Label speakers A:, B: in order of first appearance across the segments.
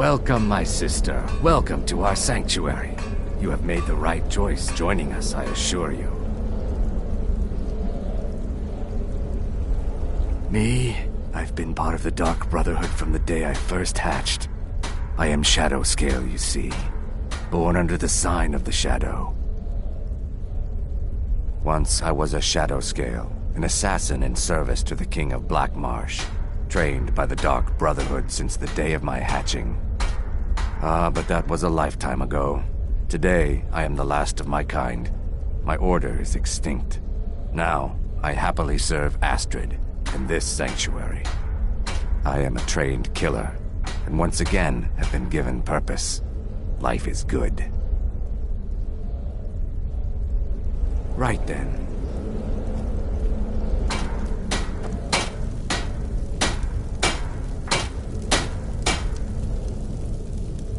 A: Welcome, my sister. Welcome to our sanctuary. You have made the right choice joining us, I assure you. Me? I've been part of the Dark Brotherhood from the day I first hatched. I am Shadow Scale, you see. Born under the sign of the Shadow. Once I was a Shadow Scale, an assassin in service to the King of Blackmarsh, trained by the Dark Brotherhood since the day of my hatching. But that was a lifetime ago. Today, I am the last of my kind. My order is extinct. Now, I happily serve Astrid in this sanctuary. I am a trained killer, and once again have been given purpose. Life is good. Right then.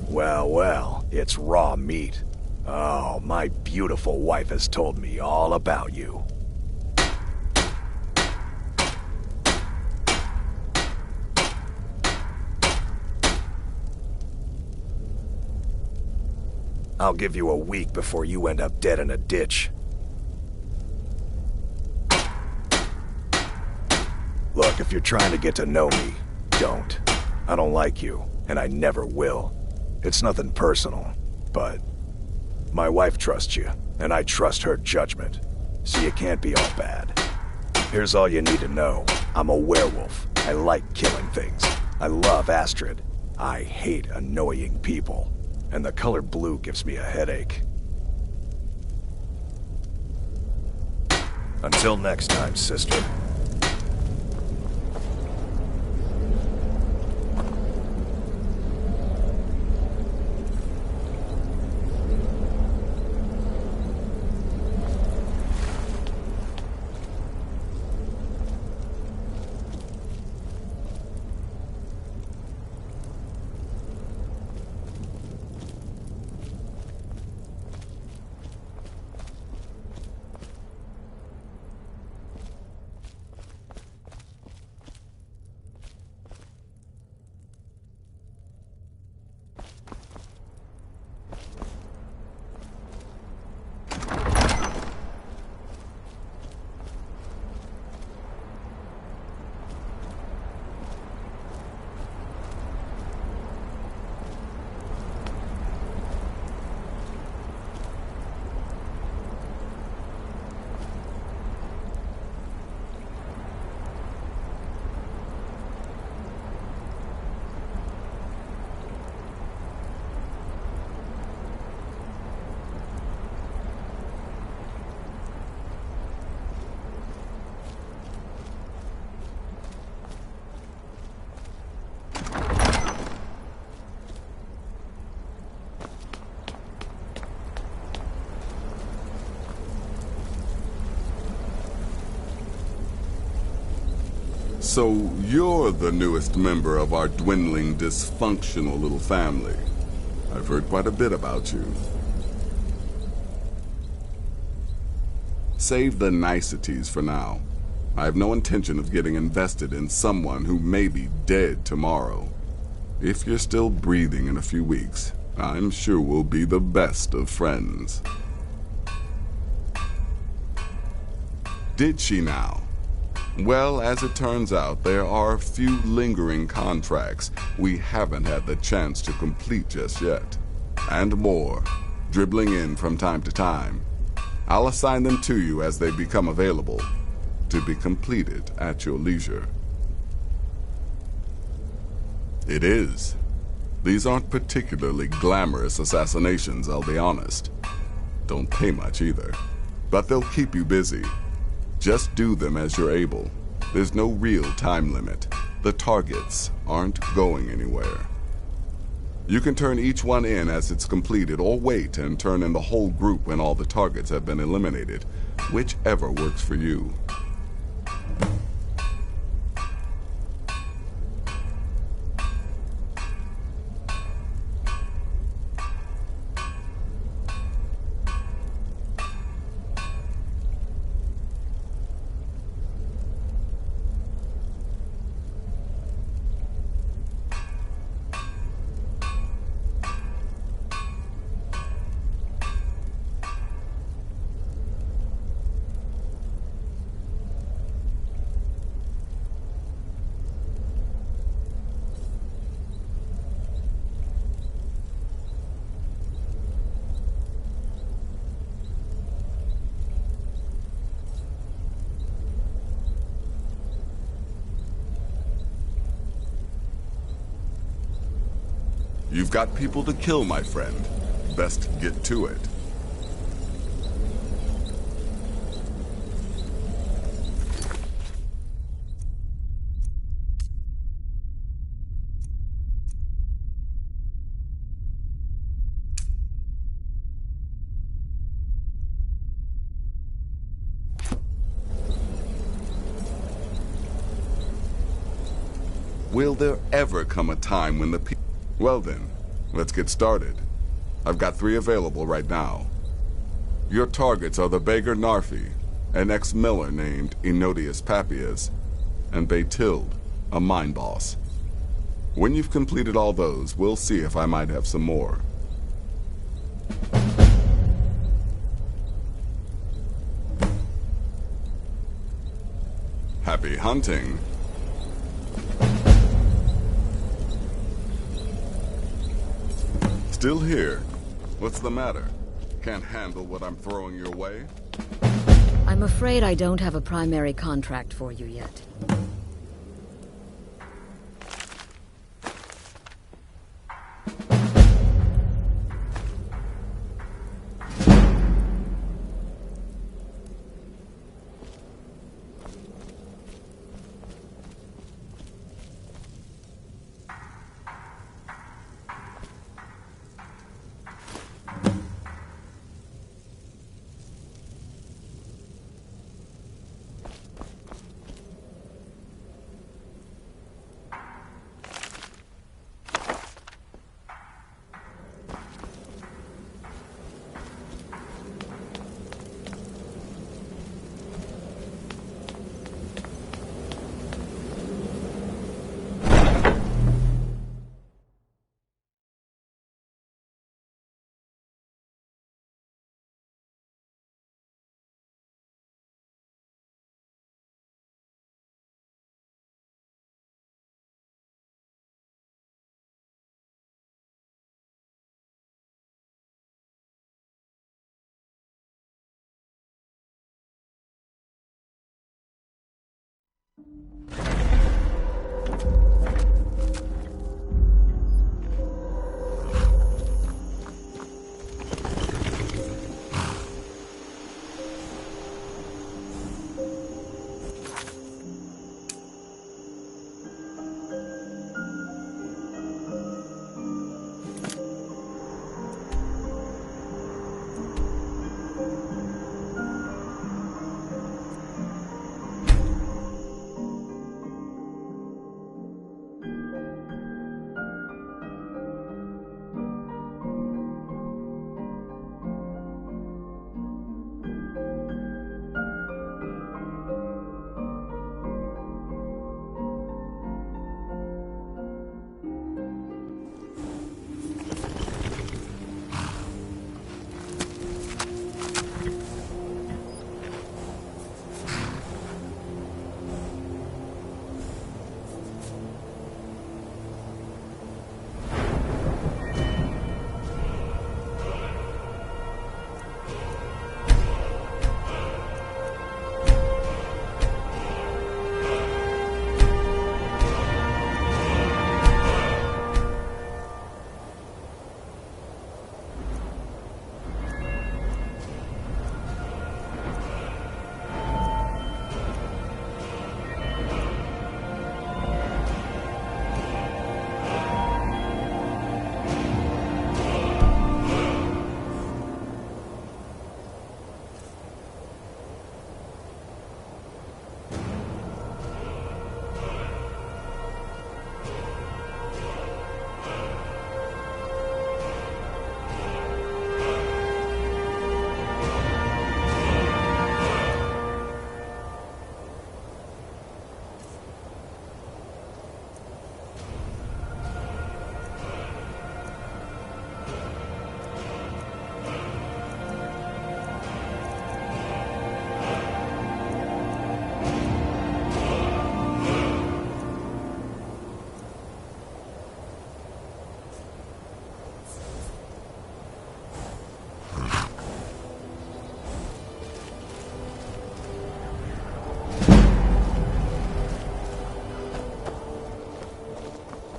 B: Well, well, it's raw meat. Oh, my beautiful wife has told me all about you. I'll give you a week before you end up dead in a ditch. Look, if you're trying to get to know me, don't. I don't like you, and I never will. It's nothing personal, but my wife trusts you, and I trust her judgment, so you can't be all bad. Here's all you need to know. I'm a werewolf. I like killing things. I love Astrid. I hate annoying people, and the color blue gives me a headache. Until next time, sister.
C: So you're the newest member of our dwindling, dysfunctional little family. I've heard quite a bit about you. Save the niceties for now. I have no intention of getting invested in someone who may be dead tomorrow. If you're still breathing in a few weeks, I'm sure we'll be the best of friends. Did she now? Well, as it turns out, there are a few lingering contracts we haven't had the chance to complete just yet. And more, dribbling in from time to time. I'll assign them to you as they become available, to be completed at your leisure. It is. These aren't particularly glamorous assassinations, I'll be honest. Don't pay much either. But they'll keep you busy. Just do them as you're able. There's no real time limit. The targets aren't going anywhere. You can turn each one in as it's completed, or wait and turn in the whole group when all the targets have been eliminated. Whichever works for you. You've got people to kill, my friend. Best get to it. Will there ever come a time when the people... Well then, let's get started. I've got 3 available right now. Your targets are the beggar Narfi, an ex-miller named Enodius Papias, and Baytild, a mine boss. When you've completed all those, we'll see if I might have some more. Happy hunting. Still here? What's the matter? Can't handle what I'm throwing your way?
D: I'm afraid I don't have a primary contract for you yet.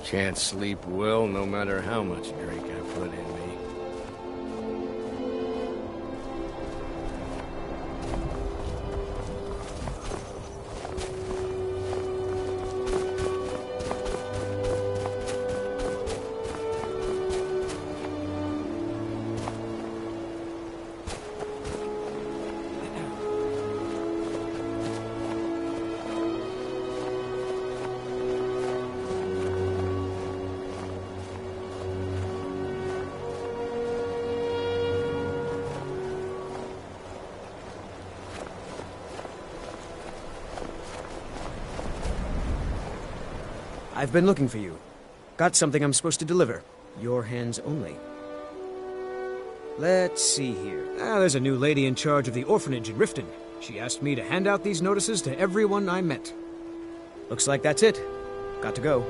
E: Can't sleep well no matter how much drink I put in me.
F: I've been looking for you. Got something I'm supposed to deliver. Your hands only. Let's see here. There's a new lady in charge of the orphanage in Riften. She asked me to hand out these notices to everyone I met. Looks like that's it. Got to go.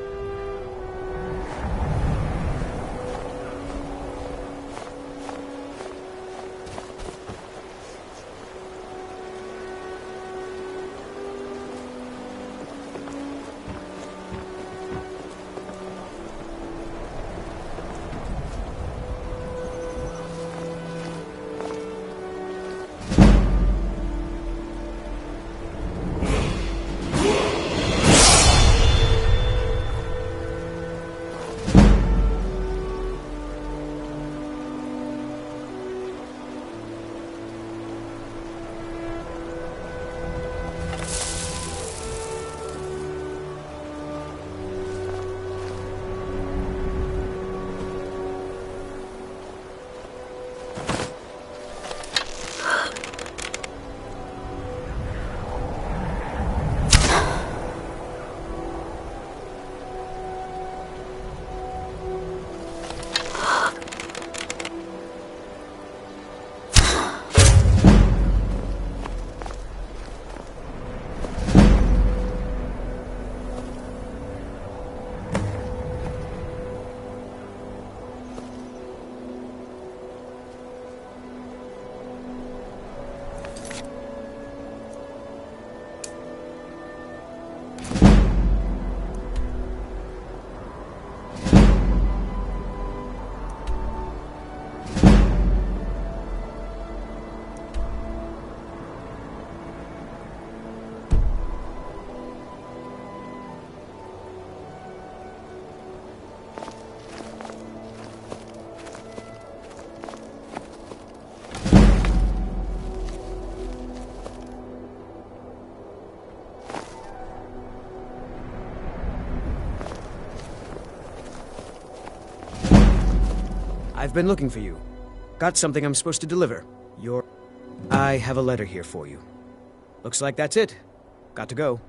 F: I've been looking for you. Got something I'm supposed to deliver. I have a letter here for you. Looks like that's it. Got to go.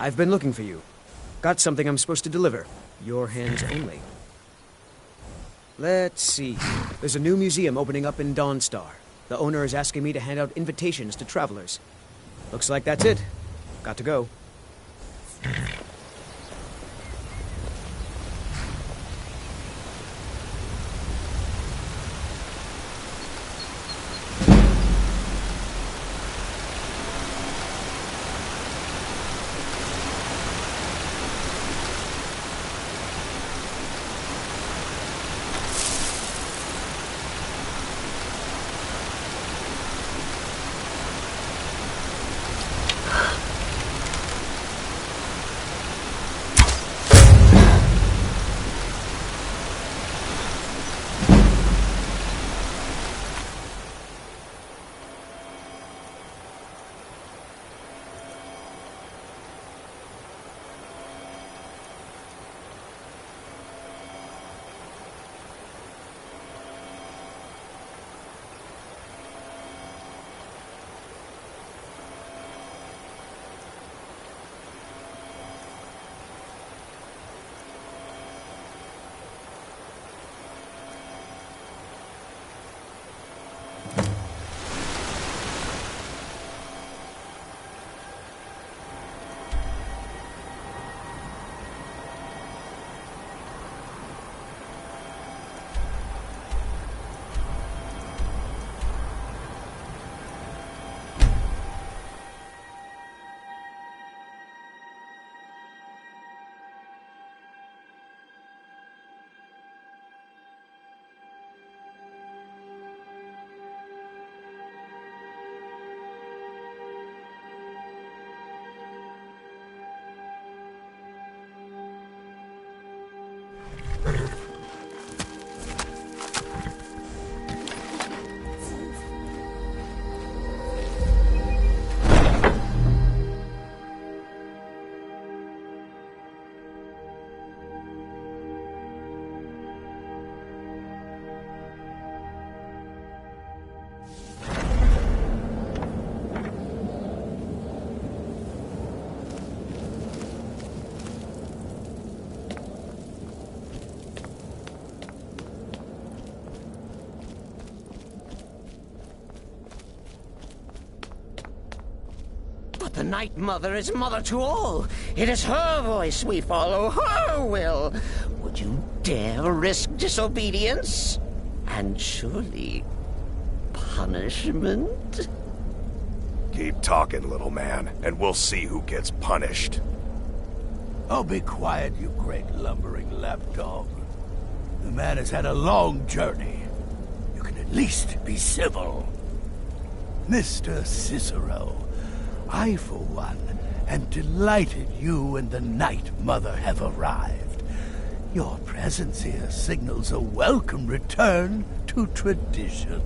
F: I've been looking for you. Got something I'm supposed to deliver. Your hands only. Let's see. There's a new museum opening up in Dawnstar. The owner is asking me to hand out invitations to travelers. Looks like that's it. Got to go.
G: The Night Mother is mother to all. It is her voice we follow, her will. Would you dare risk disobedience? And surely punishment?
B: Keep talking, little man, and we'll see who gets punished.
H: Oh, be quiet, you great lumbering lapdog. The man has had a long journey. You can at least be civil. Mr. Cicero, I, for one, am delighted you and the Night Mother have arrived. Your presence here signals a welcome return to tradition.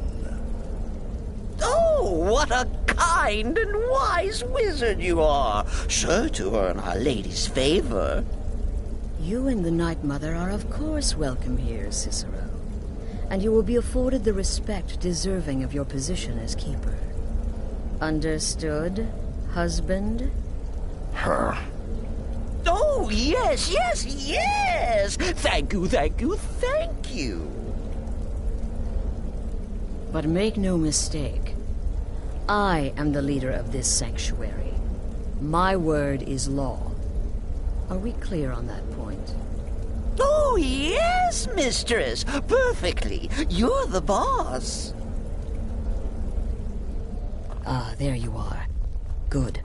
G: Oh, what a kind and wise wizard you are! Sure to earn Our Lady's favor.
D: You and the Night Mother are of course welcome here, Cicero. And you will be afforded the respect deserving of your position as keeper. Understood, husband?
B: Her.
G: Oh, yes, yes, yes! Thank you, thank you, thank you!
D: But make no mistake, I am the leader of this sanctuary. My word is law. Are we clear on that point?
G: Oh, yes, mistress! Perfectly! You're the boss!
D: Ah, there you are. Good.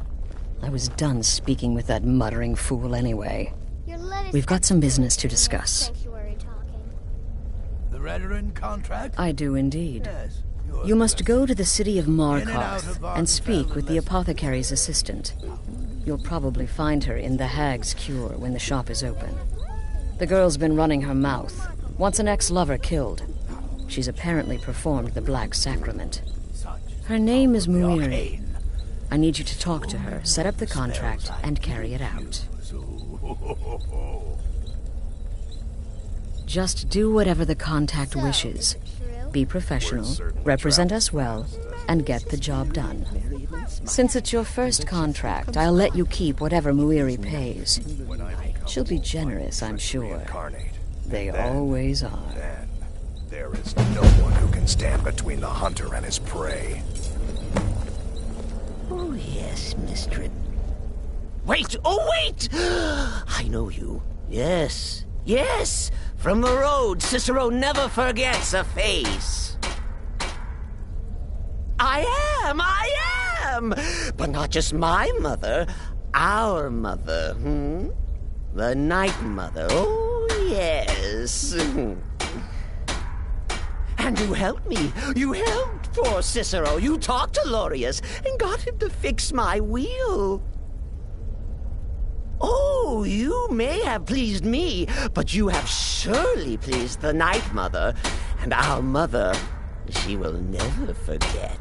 D: I was done speaking with that muttering fool anyway. We've got some business to discuss.
H: The Redoran contract?
D: I do indeed.
H: Yes.
D: You must go to the city of Markarth and speak with the apothecary's assistant. You'll probably find her in the Hag's Cure when the shop is open. The girl's been running her mouth. Wants an ex-lover killed. She's apparently performed the Black Sacrament. Her name is Muiri. I need you to talk to her, set up the contract, and carry it out. Just do whatever the contact wishes. Be professional, represent us well, and get the job done. Since it's your first contract, I'll let you keep whatever Muiri pays. She'll be generous, I'm sure. They always are.
B: Then there is no one who can stand between the hunter and his prey.
G: Oh, yes, Mr. Wait! Oh, wait! I know you. Yes. Yes! From the road, Cicero never forgets a face. I am! But not just my mother. Our mother, The Night Mother. Oh, yes. And you helped me. You helped poor Cicero. You talked to Lorius and got him to fix my wheel. Oh, you may have pleased me, but you have surely pleased the Night Mother. And our mother, she will never forget.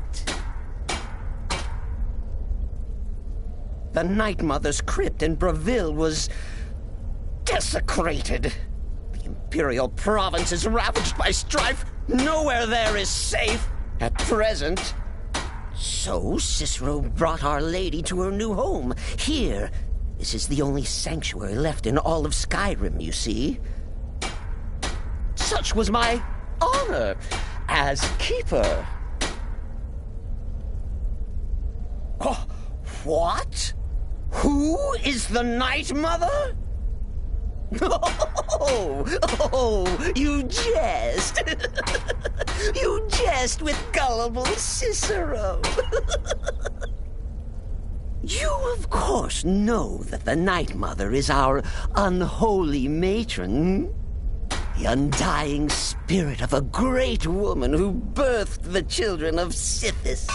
G: The Night Mother's crypt in Breville was desecrated. The Imperial province is ravaged by strife. Nowhere there is safe at present. So Cicero brought Our Lady to her new home. Here, this is the only sanctuary left in all of Skyrim, you see. Such was my honor as keeper. Oh, what? Who is the Night Mother? Oh, you jest. You jest with gullible Cicero. You, of course, know that the Night Mother is our unholy matron. The undying spirit of a great woman who birthed the children of Sithis.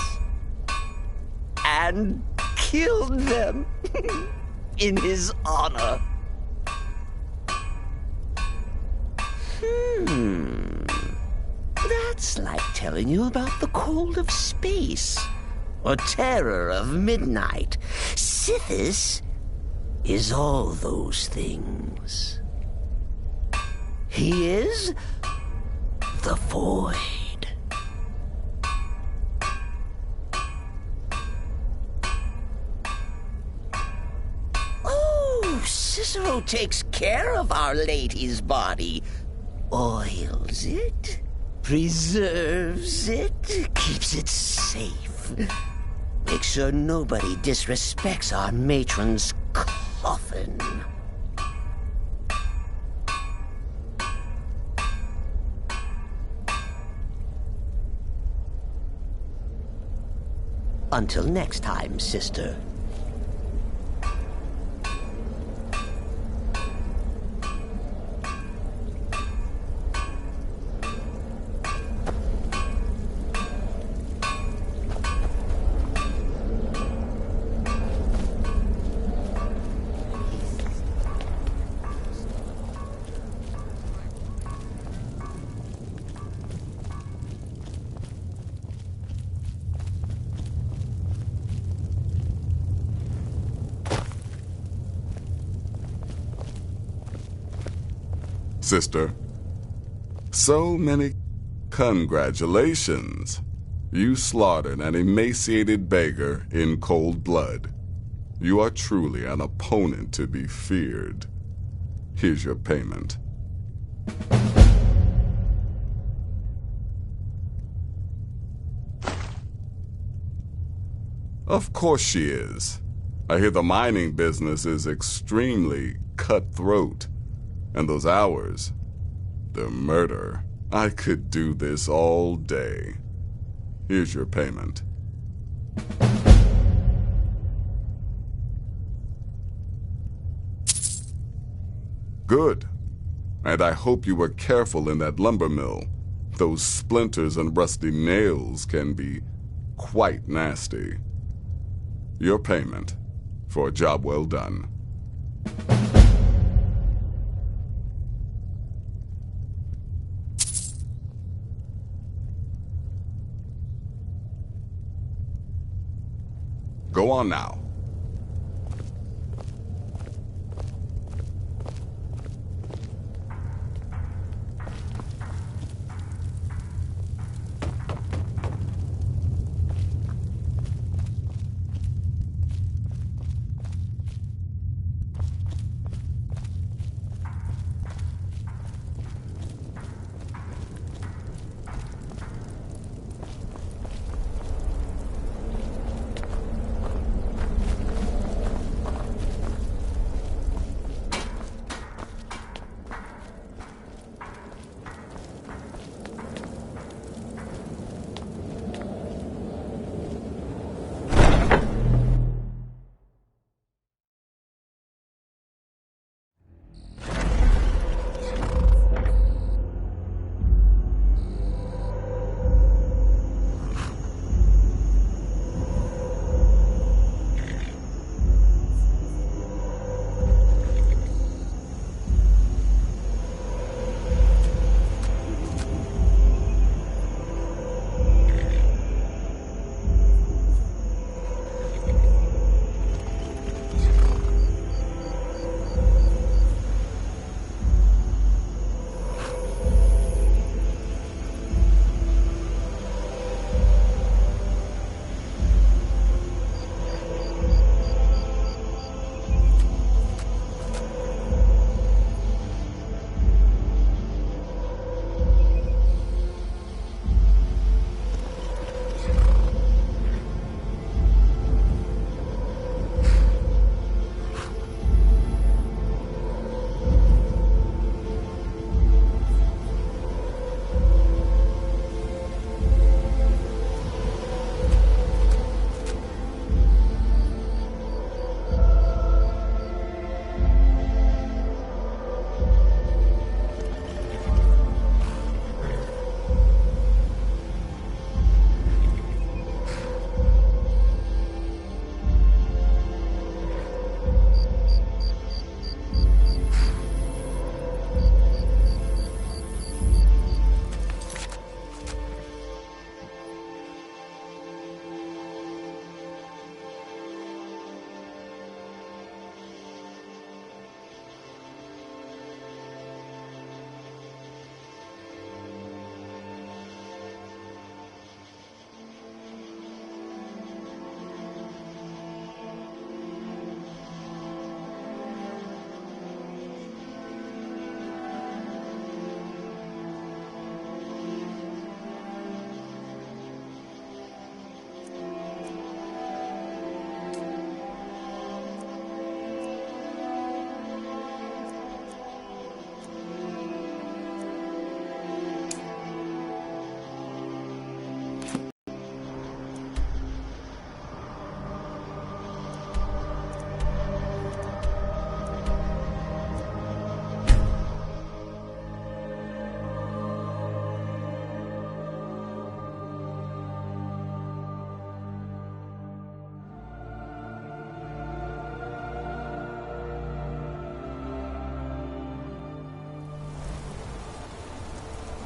G: And killed them in his honor. That's like telling you about the cold of space, or terror of midnight. Sithis is all those things. He is the void. Oh, Cicero takes care of Our Lady's body. Oils it, preserves it, keeps it safe. Makes sure nobody disrespects our matron's coffin. Until next time, sister.
C: Sister, so many congratulations. You slaughtered an emaciated beggar in cold blood. You are truly an opponent to be feared. Here's your payment. Of course she is. I hear the mining business is extremely cutthroat. And those hours, the murder. I could do this all day. Here's your payment. Good. And I hope you were careful in that lumber mill. Those splinters and rusty nails can be quite nasty. Your payment for a job well done. Go on now.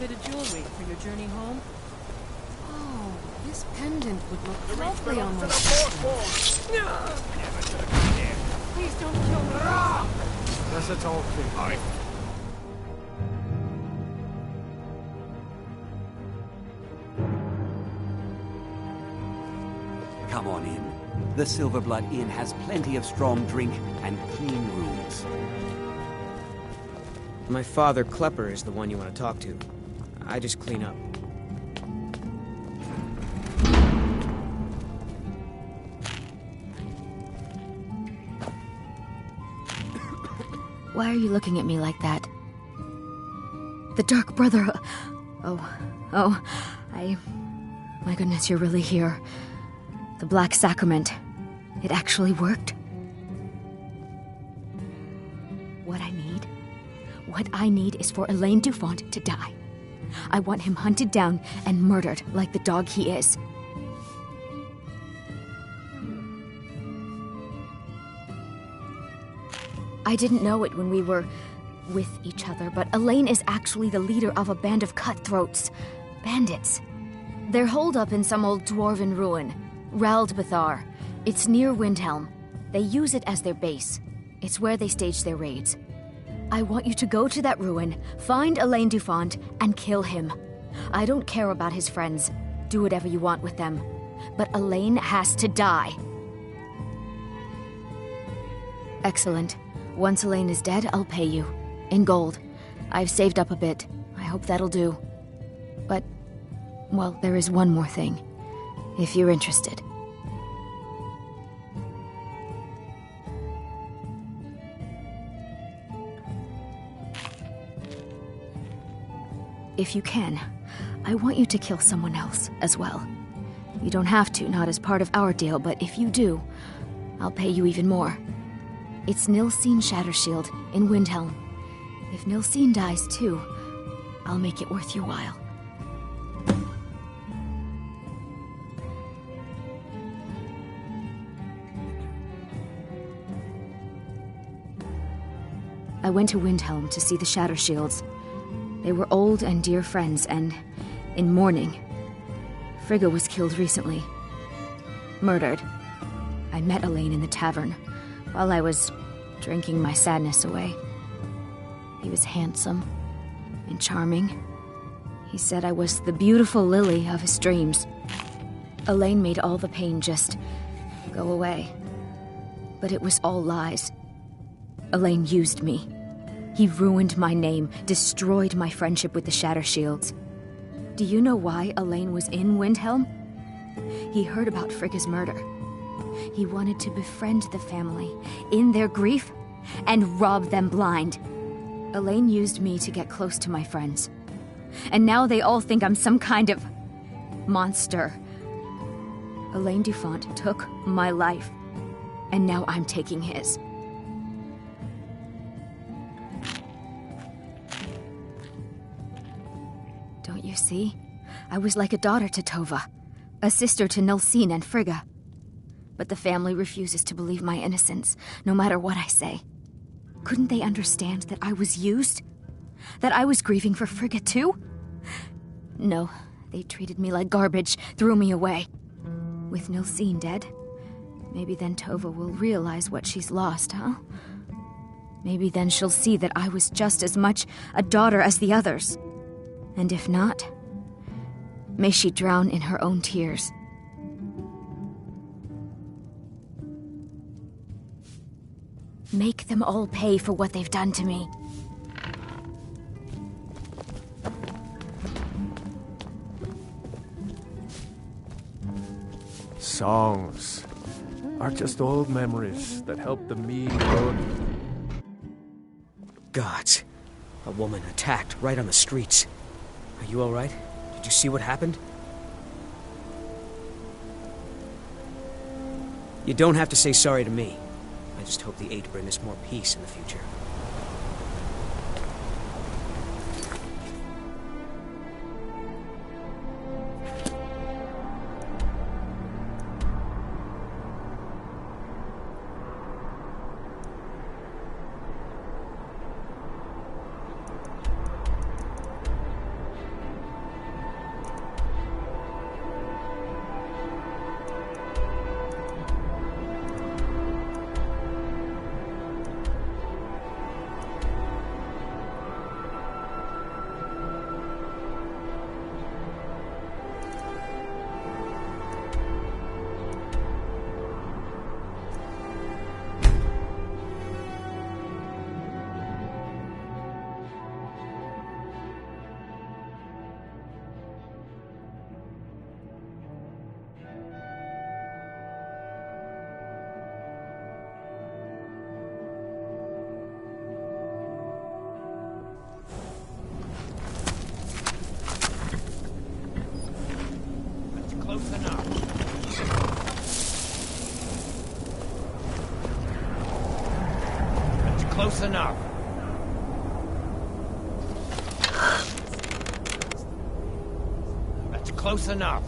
I: bit of jewelry for your journey home? Oh, this pendant would look lovely on my sister. Please don't kill me.
E: That's a tall thing.
J: Come on in. The Silverblood Inn has plenty of strong drink and clean rooms.
F: My father, Klepper, is the one you want to talk to. I just clean up.
K: Why are you looking at me like that? The Dark Brother... My goodness, you're really here. The Black Sacrament. It actually worked. What I need is for Elaine Dufont to die. I want him hunted down and murdered like the dog he is. I didn't know it when we were with each other, but Elaine is actually the leader of a band of cutthroats. Bandits. They're holed up in some old dwarven ruin. Raldbathar. It's near Windhelm. They use it as their base. It's where they stage their raids. I want you to go to that ruin, find Elaine Dufont, and kill him. I don't care about his friends. Do whatever you want with them. But Elaine has to die. Excellent. Once Elaine is dead, I'll pay you. In gold. I've saved up a bit. I hope that'll do. But, well, there is one more thing. If you're interested. If you can, I want you to kill someone else as well. You don't have to, not as part of our deal, but if you do, I'll pay you even more. It's Nilsine Shattershield in Windhelm. If Nilsine dies too, I'll make it worth your while. I went to Windhelm to see the Shattershields. They were old and dear friends, and in mourning. Frigga was killed recently. Murdered. I met Elaine in the tavern, while I was drinking my sadness away. He was handsome and charming. He said I was the beautiful lily of his dreams. Elaine made all the pain just go away. But it was all lies. Elaine used me. He ruined my name, destroyed my friendship with the Shattershields. Do you know why Elaine was in Windhelm? He heard about Frigga's murder. He wanted to befriend the family in their grief and rob them blind. Elaine used me to get close to my friends. And now they all think I'm some kind of monster. Elaine Dufont took my life, and now I'm taking his. Don't you see? I was like a daughter to Tova, a sister to Nilsine and Frigga. But the family refuses to believe my innocence, no matter what I say. Couldn't they understand that I was used? That I was grieving for Frigga too? No, they treated me like garbage, threw me away. With Nilsine dead, maybe then Tova will realize what she's lost, huh? Maybe then she'll see that I was just as much a daughter as the others. And if not, may she drown in her own tears. Make them all pay for what they've done to me.
E: Songs are just old memories that help the me grow.
F: Gods. A woman attacked right on the streets. Are you all right? Did you see what happened? You don't have to say sorry to me. I just hope the Eight bring us more peace in the future.
H: close enough. That's close enough. That's close enough.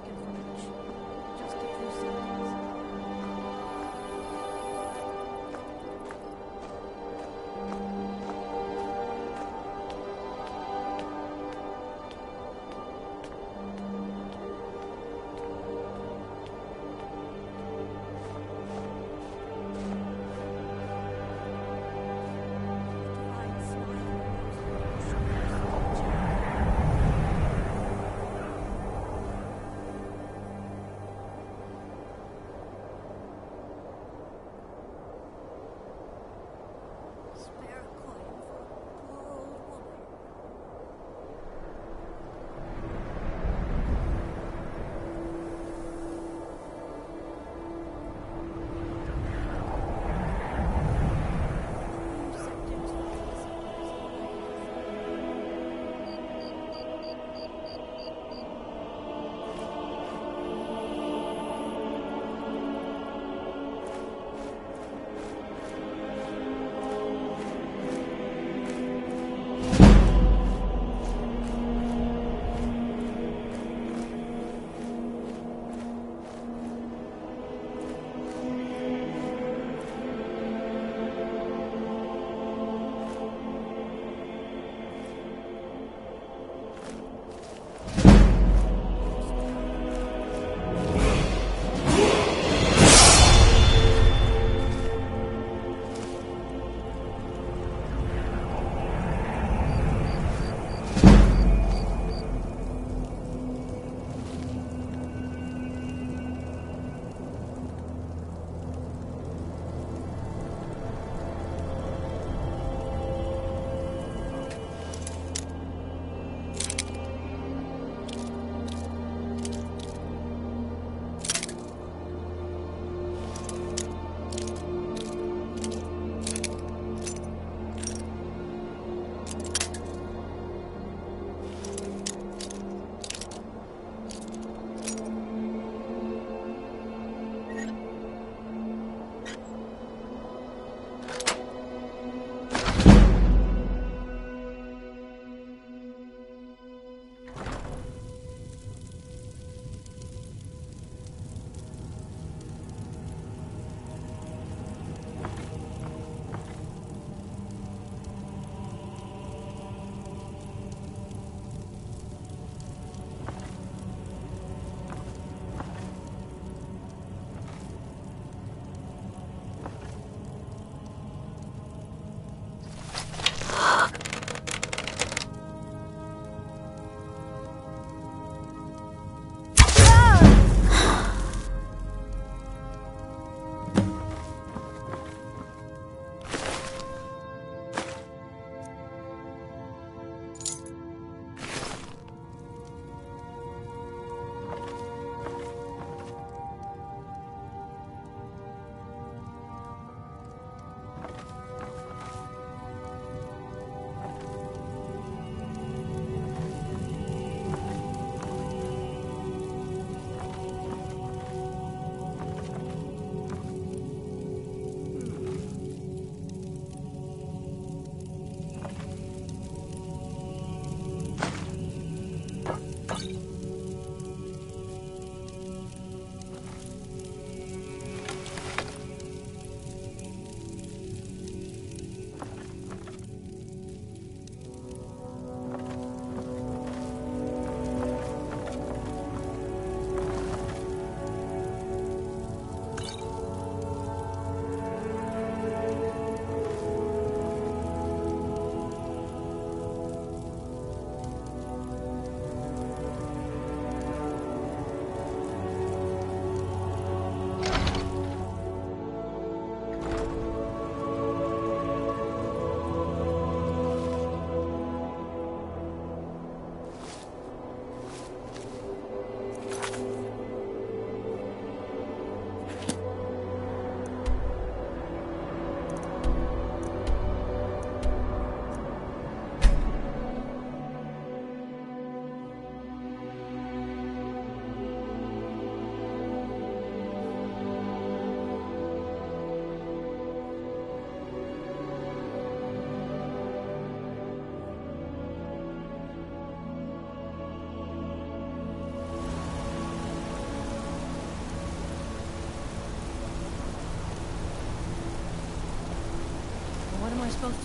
I: skin footage. Just a few seconds. Spare a coin for a poor old woman.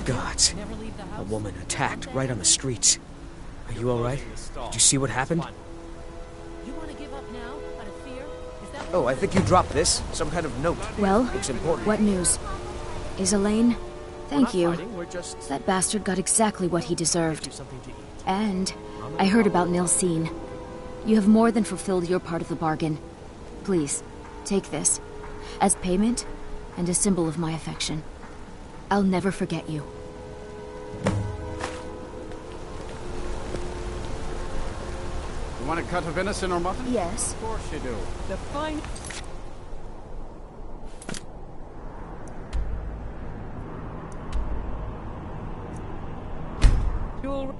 F: God, a woman attacked right on the streets. Are you alright? Did you see what happened?
I: You want to give up now, out of fear? Is that
F: Oh, I think you dropped this. Some kind of note.
K: Well,
F: Looks important.
K: what news? Is Elaine? Thank you.
E: We're just
K: That bastard got exactly what he deserved.
E: something to eat.
K: And I heard about Nilsine. You have more than fulfilled your part of the bargain. Please, take this. As payment, and a symbol of my affection. I'll never forget you.
L: You want a cut of venison or mutton?
K: Yes.
L: Of course you do.
I: the fine? You'll...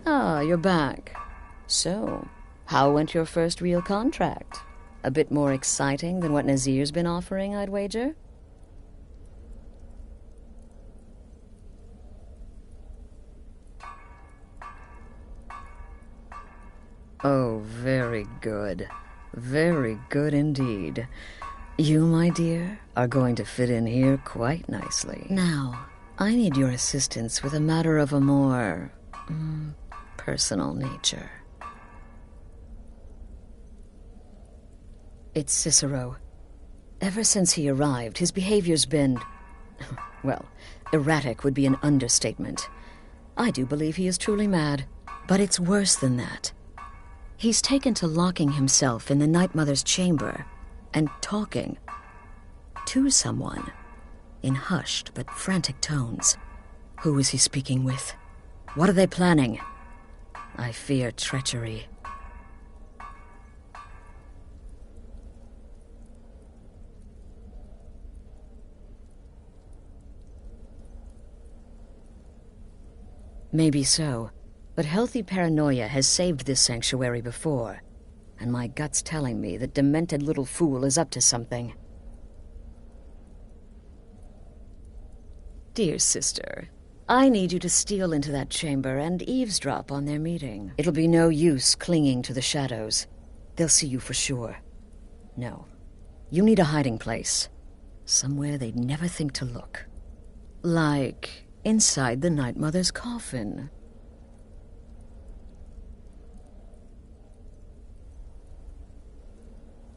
D: Ah, you're back. So, how went your first real contract? A bit more exciting than what Nazir's been offering, I'd wager? Oh, very good. Very good indeed. You, my dear, are going to fit in here quite nicely. Now, I need your assistance with a matter of a more... personal nature. It's Cicero. Ever since he arrived, his behavior's been... well, erratic would be an understatement. I do believe he is truly mad. But it's worse than that. He's taken to locking himself in the Night Mother's chamber and talking to someone in hushed but frantic tones. Who is he speaking with? What are they planning? I fear treachery. Maybe so, but healthy paranoia has saved this sanctuary before, and my gut's telling me that demented little fool is up to something. Dear sister, I need you to steal into that chamber and eavesdrop on their meeting. It'll be no use clinging to the shadows. They'll see you for sure. No, you need a hiding place. Somewhere they'd never think to look. Like inside the Night Mother's coffin.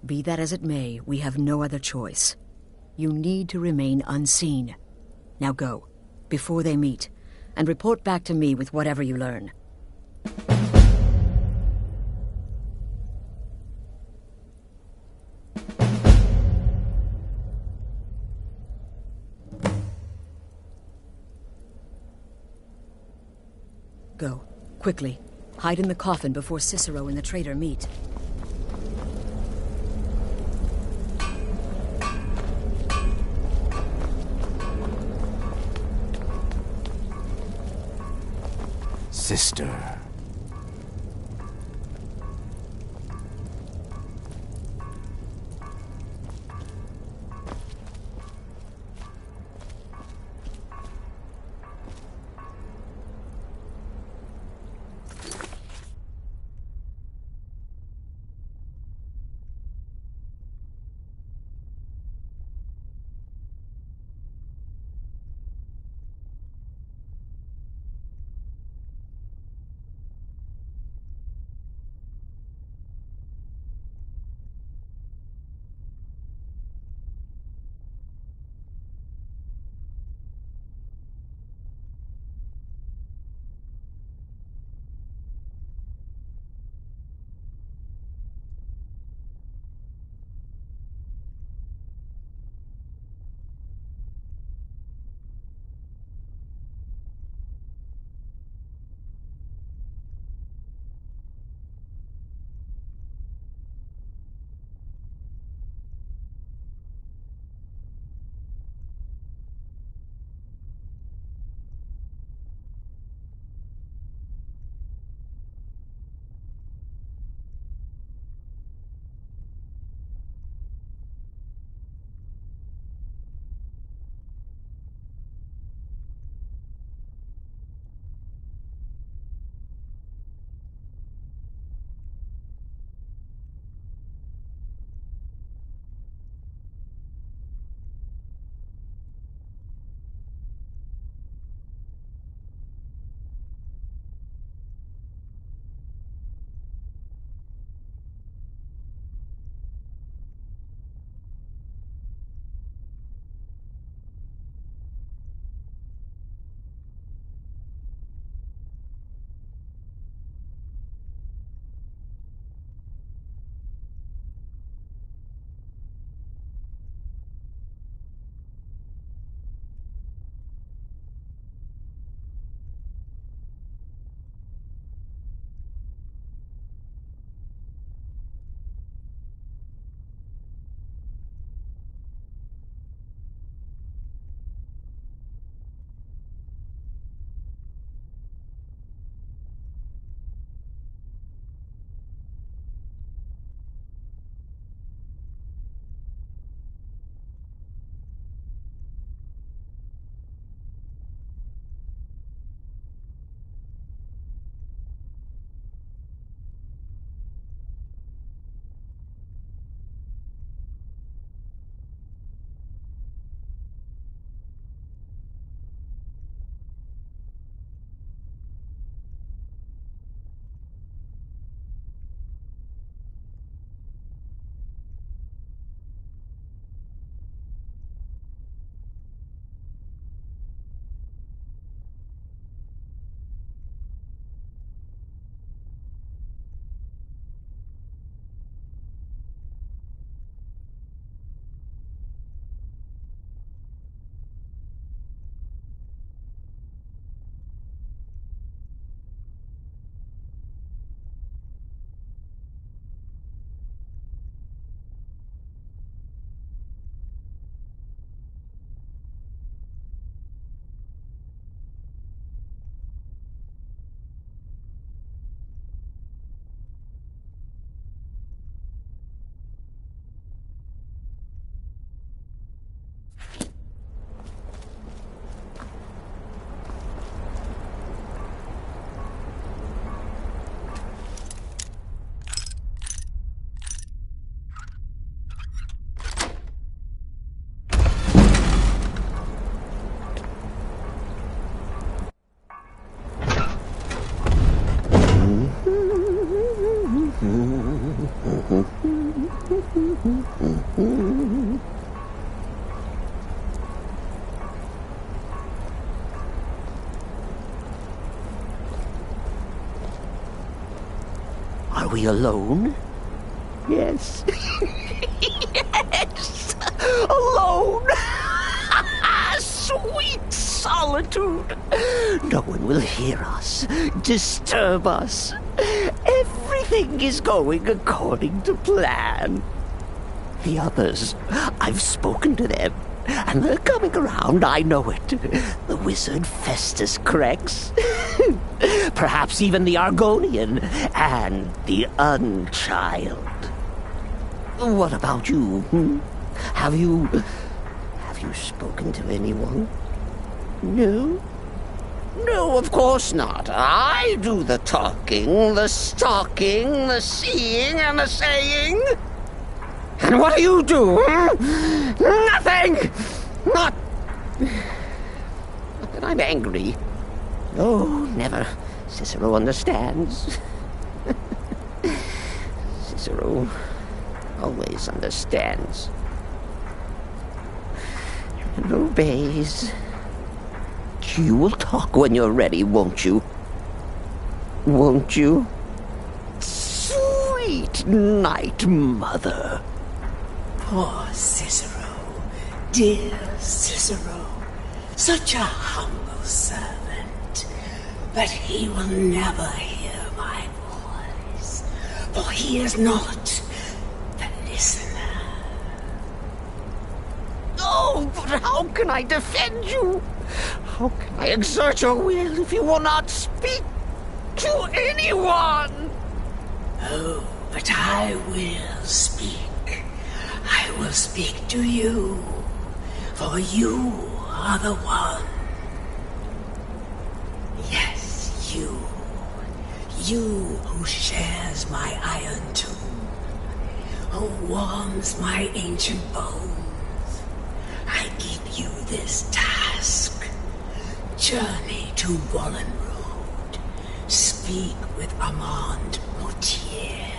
D: Be that as it may, we have no other choice. You need to remain unseen. Now go, before they meet, and report back to me with whatever you learn. Go, quickly. Hide in the coffin before Cicero and the traitor meet.
A: Sister.
G: Are we alone? Yes. Yes! Alone! Sweet solitude! No one will hear us, disturb us. Everything is going according to plan. The others, I've spoken to them, and they're coming around, I know it. The wizard Festus Crex. Perhaps even the Argonian, and the Unchild. What about you? Have you spoken to anyone? No? No, of course not. I do the talking, the stalking, the seeing, and the saying. And what do you do? Nothing! Not that I'm angry. Oh, never. Cicero understands. Cicero always understands. And obeys. You will talk when you're ready, won't you? Won't you? Sweet night, mother.
M: Poor Cicero, dear Cicero, such a humble servant, but he will never hear my voice, for he is not the listener.
G: Oh, but how can I defend you? How can I exert your will if you will not speak to anyone?
M: Oh, but I will speak. I will speak to you, for you are the one. Yes, you. You who shares my iron tomb, who warms my ancient bones. I give you this task. Journey to Wallenroad. Speak with Armand Moutier.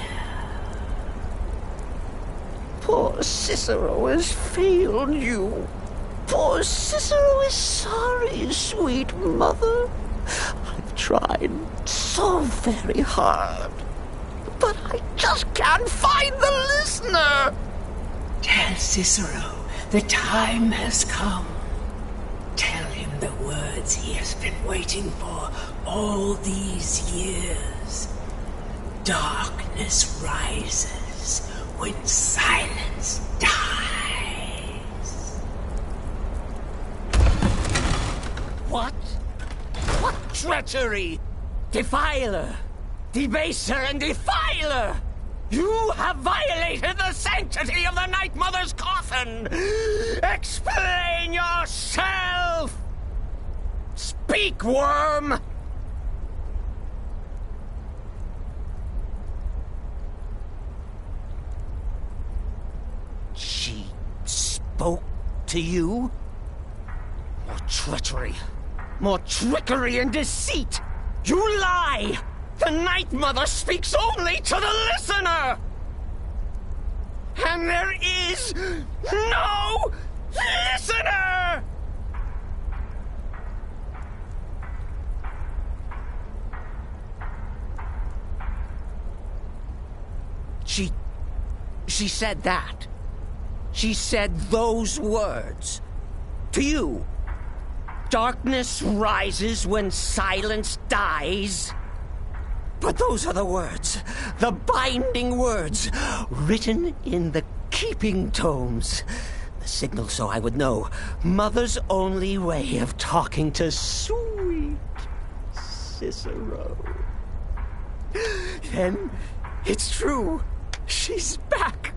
G: Poor Cicero has failed you. Poor Cicero is sorry, sweet mother. I've tried so very hard, but I just can't find the listener.
M: Tell Cicero the time has come. Tell him the words he has been waiting for all these years. Darkness rises when silence dies.
G: What? What treachery! Defiler! Debaser and defiler! You have violated the sanctity of the Night Mother's coffin! Explain yourself! Speak, worm! She spoke to you? More treachery. More trickery and deceit! You lie! The Night Mother speaks only to the listener! And there is no listener! She said that. She said those words. To you. Darkness rises when silence dies. But those are the words, the binding words, written in the keeping tomes. The signal so I would know. Mother's only way of talking to sweet Cicero. Then it's true. She's back.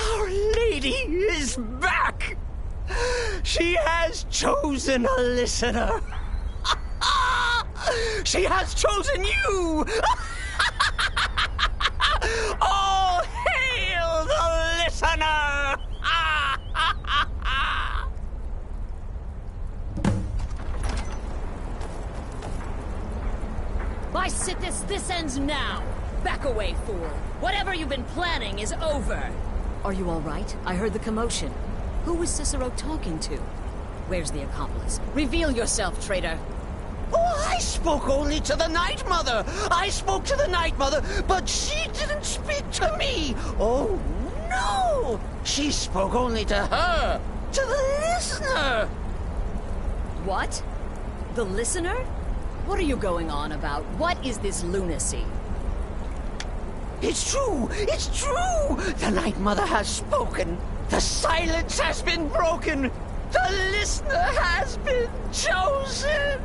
G: Our Lady is back. She has chosen a listener. She has chosen you! All hail the listener!
D: By Sithis, this ends now! Back away, fool! Whatever you've been planning is over! Are you all right? I heard the commotion. Who was Cicero talking to? Where's the accomplice? Reveal yourself, traitor!
G: Oh, I spoke only to the Night Mother! I spoke to the Night Mother, but she didn't speak to me! Oh, no! She spoke only to her! To the listener!
D: What? The listener? What are you going on about? What is this lunacy?
G: It's true! It's true! The Night Mother has spoken! The silence has been broken! The listener has been chosen!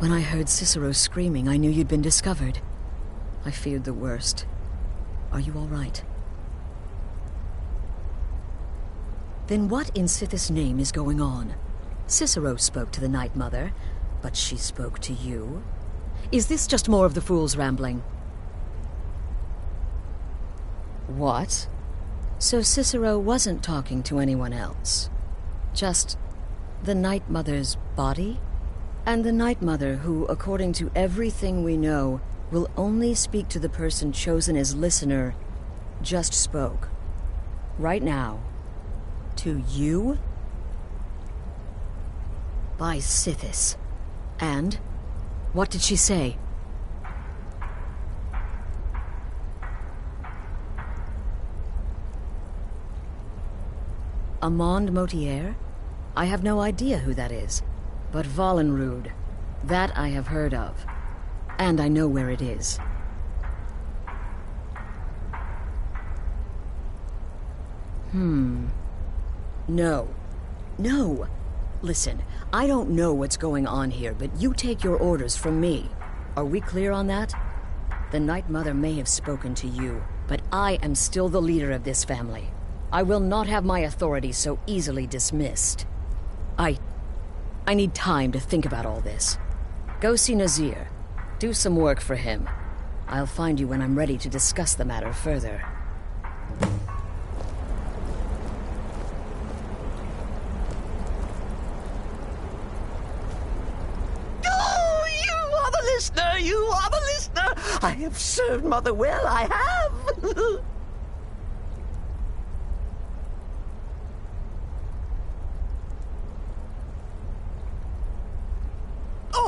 D: When I heard Cicero screaming, I knew you'd been discovered. I feared the worst. Are you all right? Then what in Sithis' name is going on? Cicero spoke to the Night Mother, but she spoke to you? Is this just more of the fool's rambling? What? So Cicero wasn't talking to anyone else? Just the Night Mother's body? And the Night Mother, who, according to everything we know, will only speak to the person chosen as listener, just spoke. Right now. To you? By Sithis. And? What did she say? Amand Motier? I have no idea who that is. But Valenrud, that I have heard of. And I know where it is. No. No! Listen, I don't know what's going on here, but you take your orders from me. Are we clear on that? The Night Mother may have spoken to you, but I am still the leader of this family. I will not have my authority so easily dismissed. I need time to think about all this. Go see Nazir. Do some work for him. I'll find you when I'm ready to discuss the matter further.
G: Oh, you are the listener! You are the listener! I have served Mother well, I have!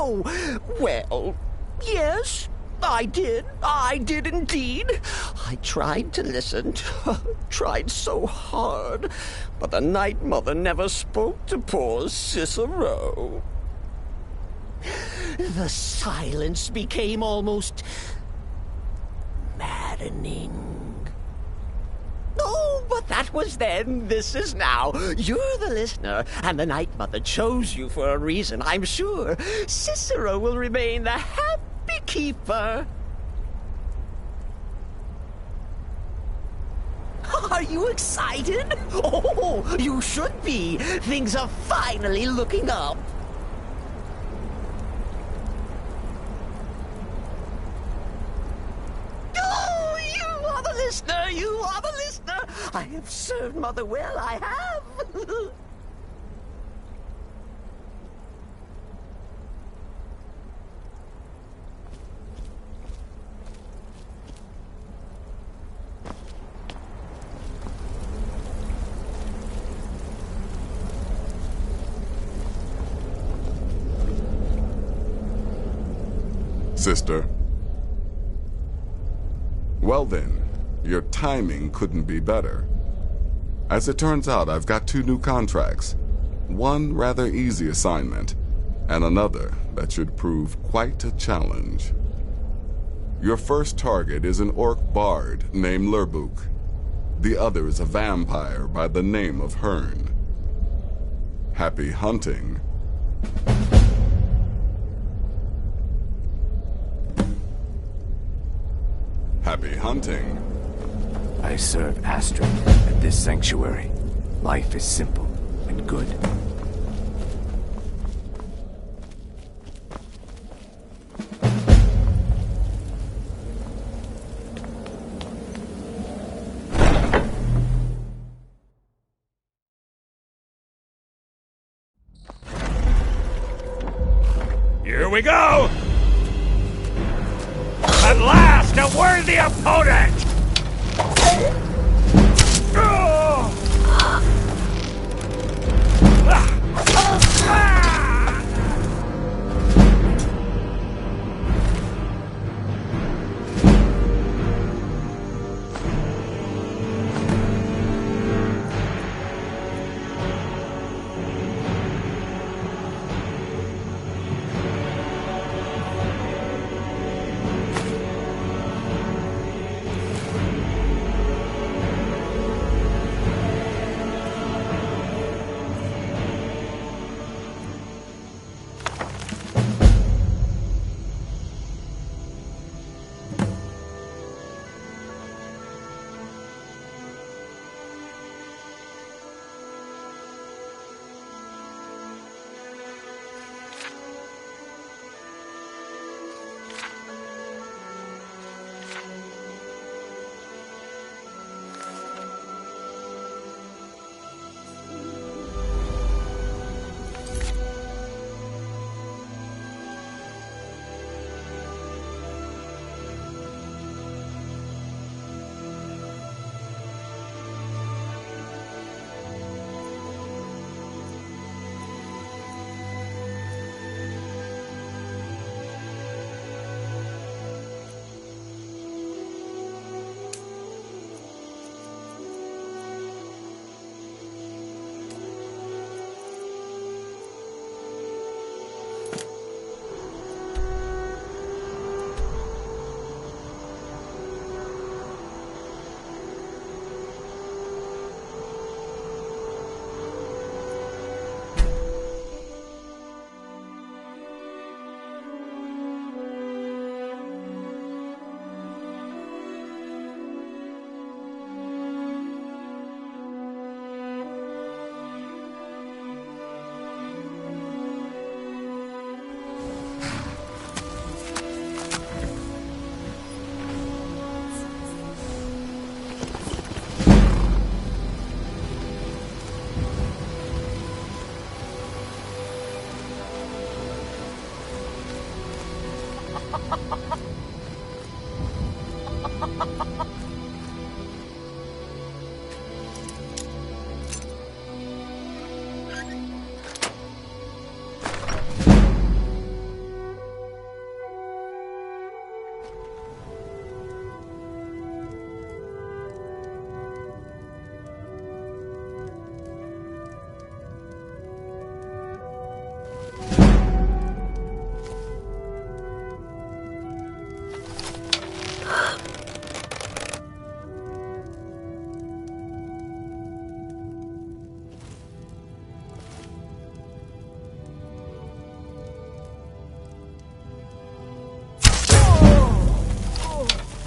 G: Oh, well, yes, I did. I did indeed. I tried to listen, tried so hard, but the Night Mother never spoke to poor Cicero. The silence became almost maddening. Oh, but that was then, this is now. You're the listener, and the Night Mother chose you for a reason, I'm sure. Cicero will remain the happy keeper. Are you excited? Oh, you should be. Things are finally looking up. Listener, you are the listener! I have served Mother well, I have!
C: Sister. Well then. Your timing couldn't be better. As it turns out, I've got 2 new contracts. One rather easy assignment, and another that should prove quite a challenge. Your first target is an orc bard named Lurbuk. The other is a vampire by the name of Hearn. Happy hunting. Happy hunting.
A: I serve Astrid at this sanctuary. Life is simple and good.
N: Here we go! At last, a worthy opponent!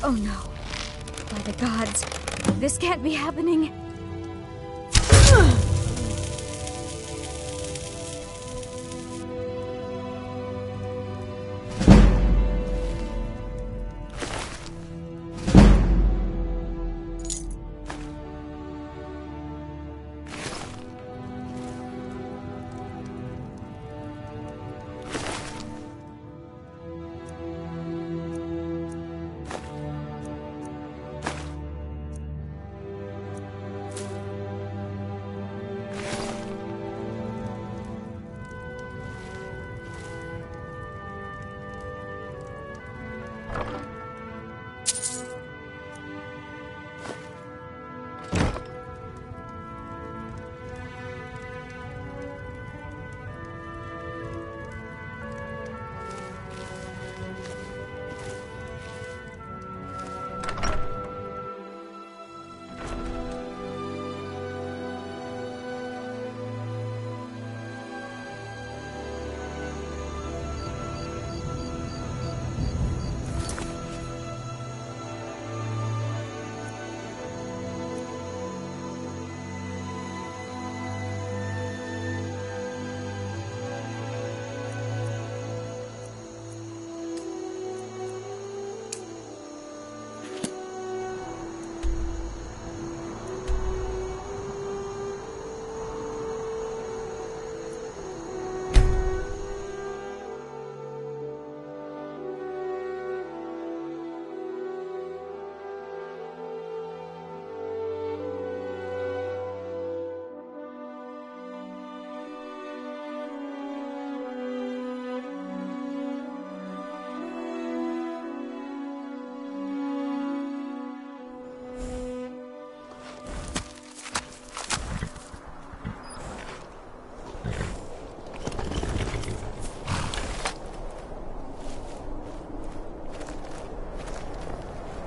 K: Oh no. By the gods, this can't be happening.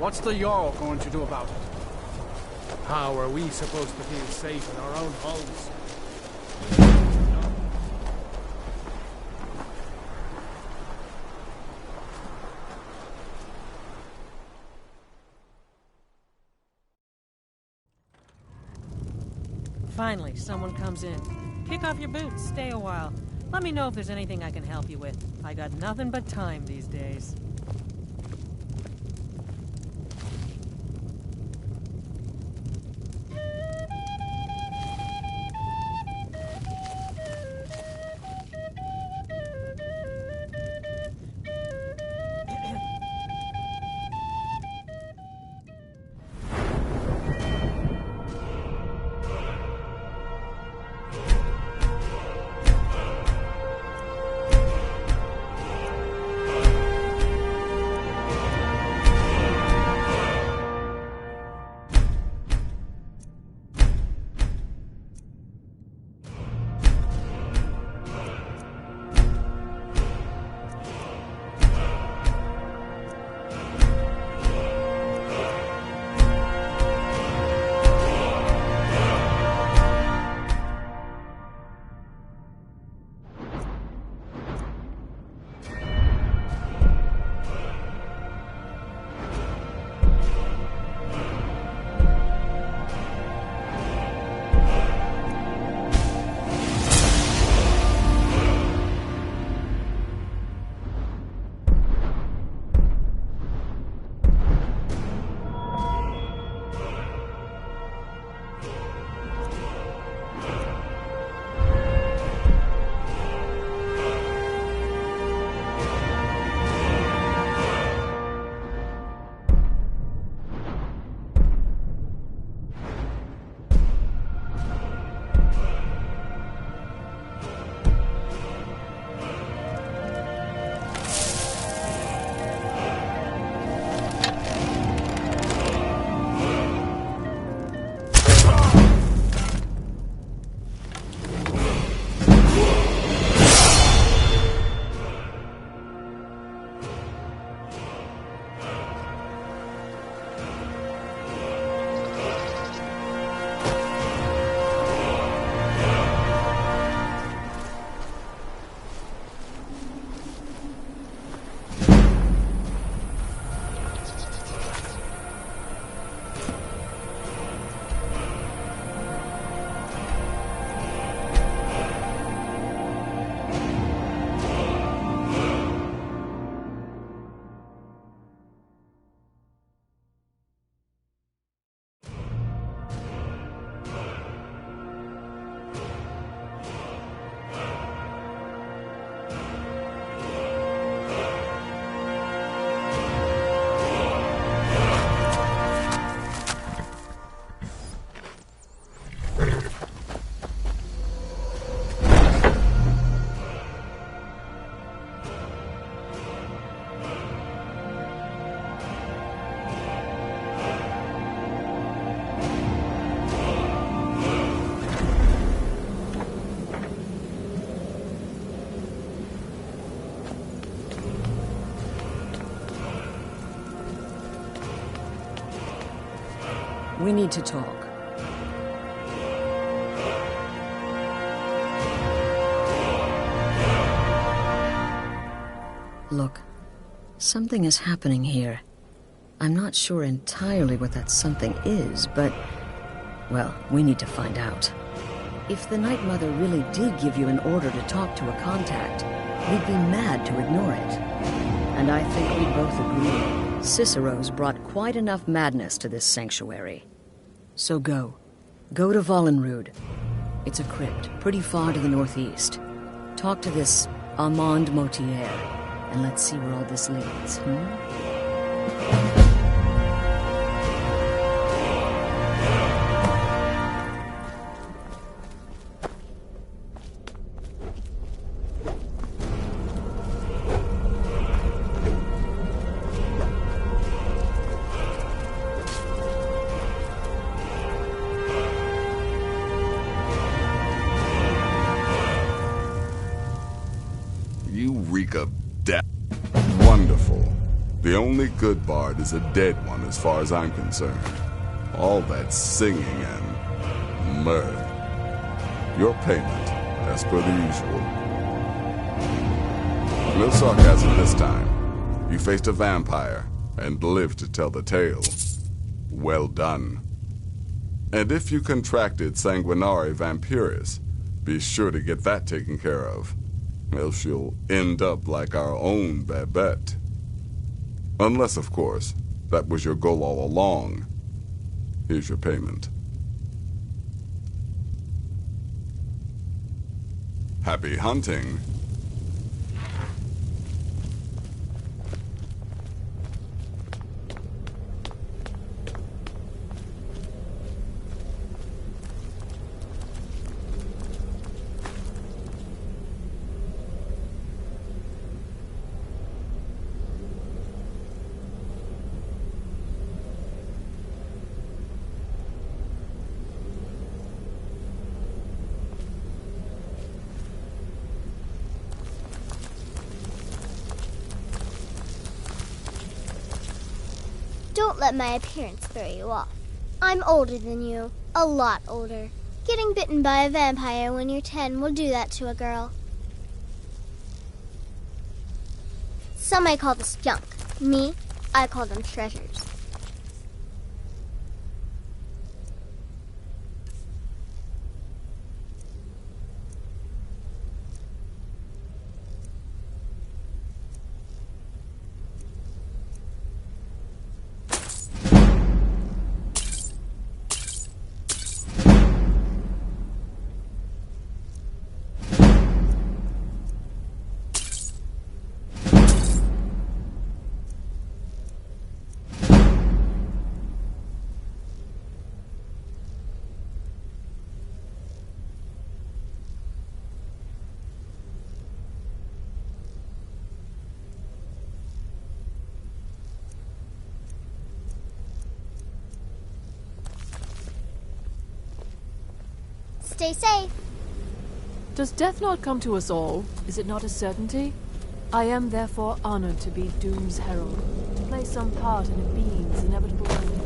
L: What's the Jarl going to do about it?
E: How are we supposed to feel safe in our own homes?
O: Finally, someone comes in. Kick off your boots, stay a while. Let me know if there's anything I can help you with. I got nothing but time these days.
D: We need to talk. Look, something is happening here. I'm not sure entirely what that something is, but, well, we need to find out. If the Night Mother really did give you an order to talk to a contact, we'd be mad to ignore it. And I think we both agree Cicero's brought quite enough madness to this sanctuary. So go. Go to Vollenrud. It's a crypt, pretty far to the northeast. Talk to this Armand Motier, and let's see where all this leads,
C: You reek of death. Wonderful. The only good bard is a dead one as far as I'm concerned. All that singing and mirth. Your payment, as per the usual. No sarcasm this time. You faced a vampire and lived to tell the tale. Well done. And if you contracted sanguinare vampiris, be sure to get that taken care of. Else you'll end up like our own Babette. Unless, of course, that was your goal all along. Here's your payment. Happy hunting.
P: Don't let my appearance throw you off. I'm older than you. A lot older. Getting bitten by a vampire when you're 10 will do that to a girl. Some may call this junk. Me, I call them treasures. Stay safe.
I: Does death not come to us all? Is it not a certainty? I am therefore honored to be Doom's herald, to play some part in a being's inevitable end.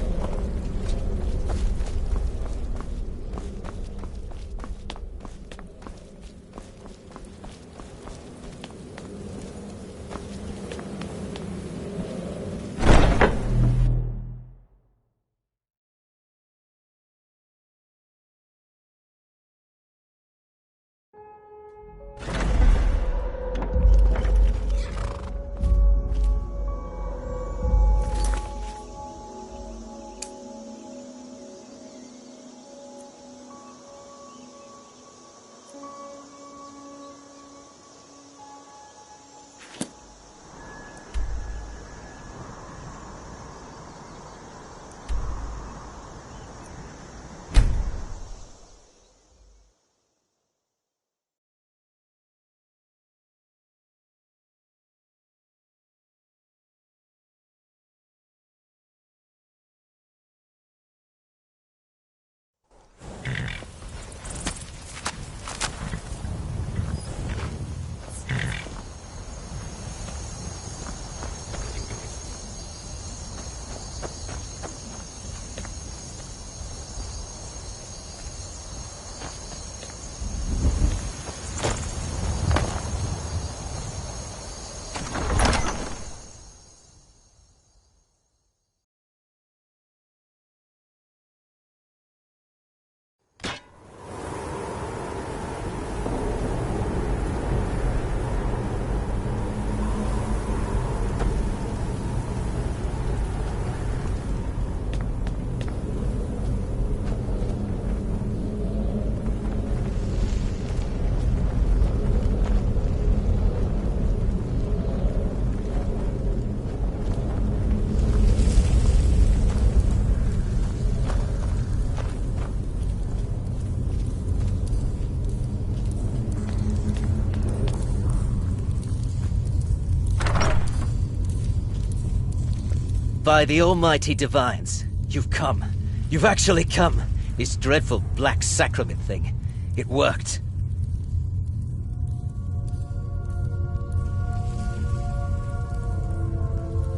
Q: By the almighty divines, you've come. You've actually come. This dreadful black sacrament thing. It worked.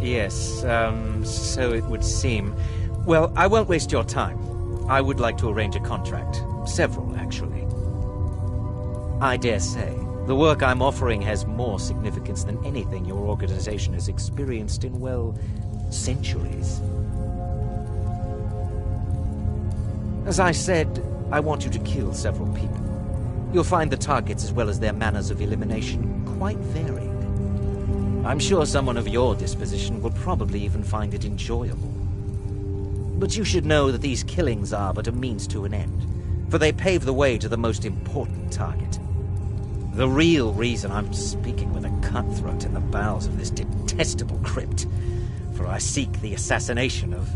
Q: Yes, so it would seem. Well, I won't waste your time. I would like to arrange a contract. Several, actually. I dare say, the work I'm offering has more significance than anything your organization has experienced in, well, centuries. As I said, I want you to kill several people. You'll find the targets as well as their manners of elimination quite varied. I'm sure someone of your disposition will probably even find it enjoyable. But you should know that these killings are but a means to an end, for they pave the way to the most important target. The real reason I'm speaking with a cutthroat in the bowels of this detestable crypt, for I seek the assassination of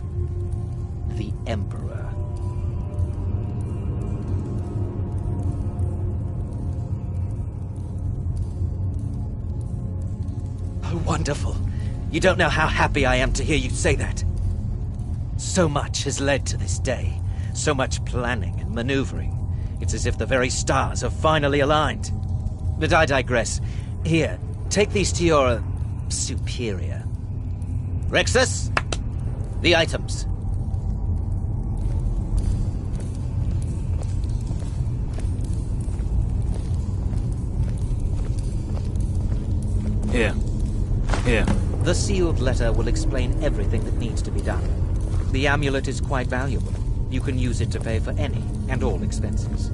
Q: the Emperor. Oh, wonderful. You don't know how happy I am to hear you say that. So much has led to this day. So much planning and maneuvering. It's as if the very stars have finally aligned. But I digress. Here, take these to your superior. Rexus, the items.
F: Here. Here.
Q: The sealed letter will explain everything that needs to be done. The amulet is quite valuable. You can use it to pay for any and all expenses.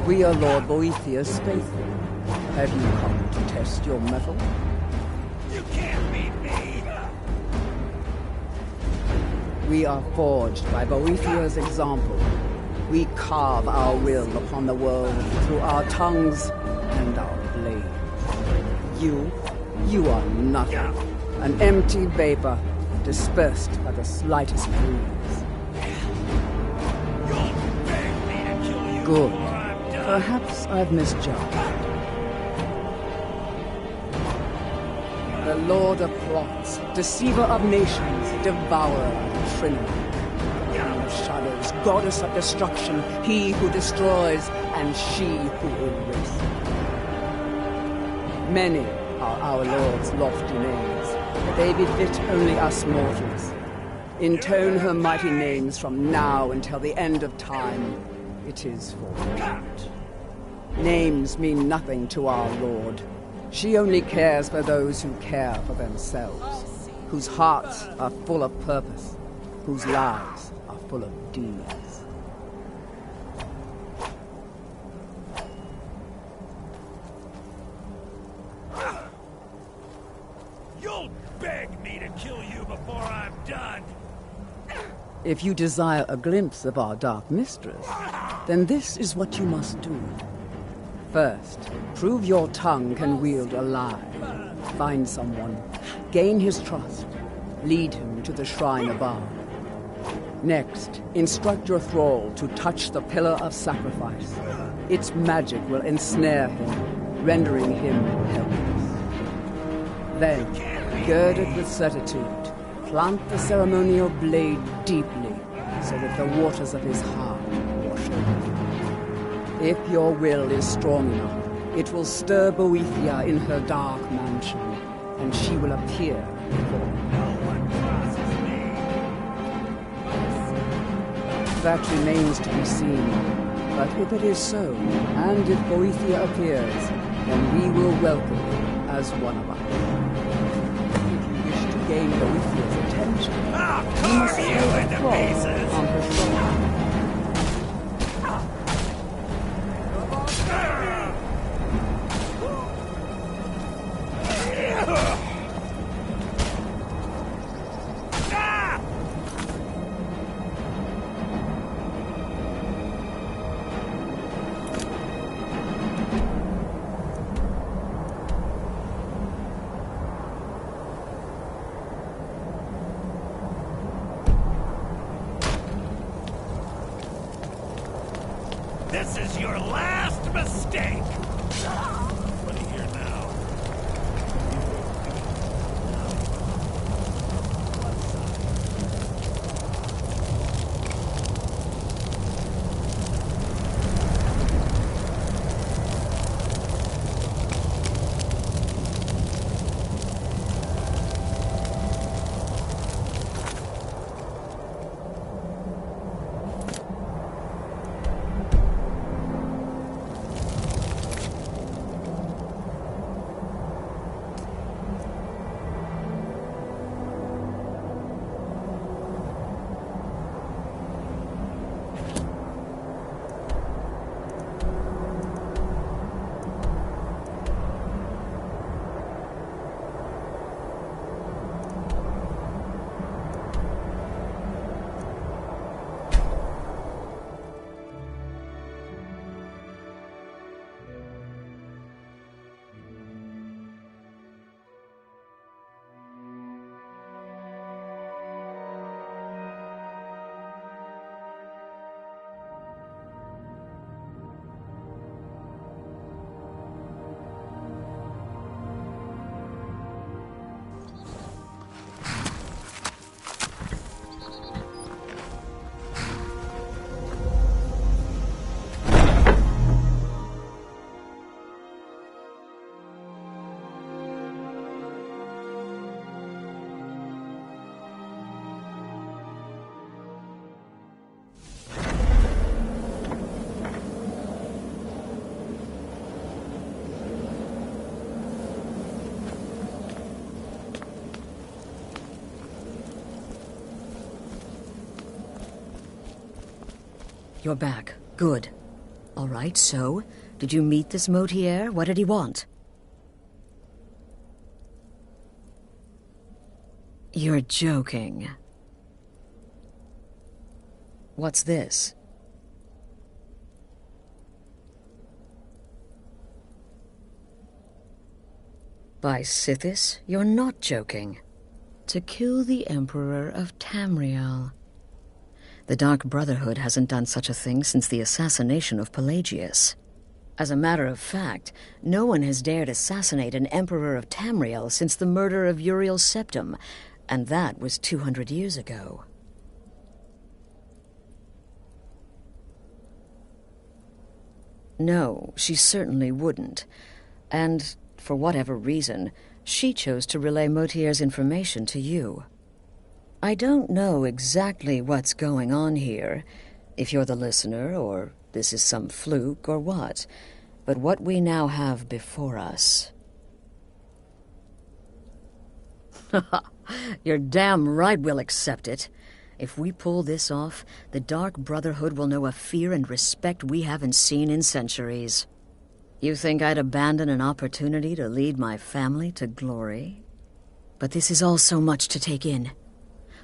R: We are Lord Boethiah's faithful. Have you come to test your mettle?
N: You can't beat me!
R: We are forged by Boethiah's example. We carve our will upon the world through our tongues and our blades. You are nothing. An empty vapor, dispersed by the slightest breeze. Good. Perhaps I've misjudged. The Lord of Plots, deceiver of nations, devourer of Trinity. Queen of Shadows, goddess of destruction, he who destroys and she who erases. Many are our Lord's lofty names, but they befit only us mortals. Intone her mighty names from now until the end of time. It is for naught. Names mean nothing to our Lord. She only cares for those who care for themselves, whose hearts are full of purpose, whose lives are full of deeds.
N: You'll beg me to kill you before I'm done!
R: If you desire a glimpse of our Dark Mistress, then this is what you must do. First, prove your tongue can wield a lie. Find someone, gain his trust, lead him to the shrine above. Next, instruct your thrall to touch the pillar of sacrifice. Its magic will ensnare him, rendering him helpless. Then, girded with certitude, plant the ceremonial blade deeply, so that the waters of his heart wash over. If your will is strong enough, it will stir Boethia in her dark mansion, and she will appear before you. That remains to be seen. But if it is so, and if Boethia appears, then we will welcome you as one of us. If you wish to gain Boethia's attention, you must throw a claw on her shoulder.
N: This is your last mistake! What do you hear now?
D: You're back. Good. All right, so, did you meet this Motier? What did he want? You're joking. What's this? By Sithis, you're not joking. To kill the Emperor of Tamriel. The Dark Brotherhood hasn't done such a thing since the assassination of Pelagius. As a matter of fact, no one has dared assassinate an Emperor of Tamriel since the murder of Uriel Septim, and that was 200 years ago. No, she certainly wouldn't. And, for whatever reason, she chose to relay Motier's information to you. I don't know exactly what's going on here, if you're the listener, or this is some fluke, or what. But what we now have before us... You're damn right we'll accept it. If we pull this off, the Dark Brotherhood will know a fear and respect we haven't seen in centuries. You think I'd abandon an opportunity to lead my family to glory? But this is all so much to take in.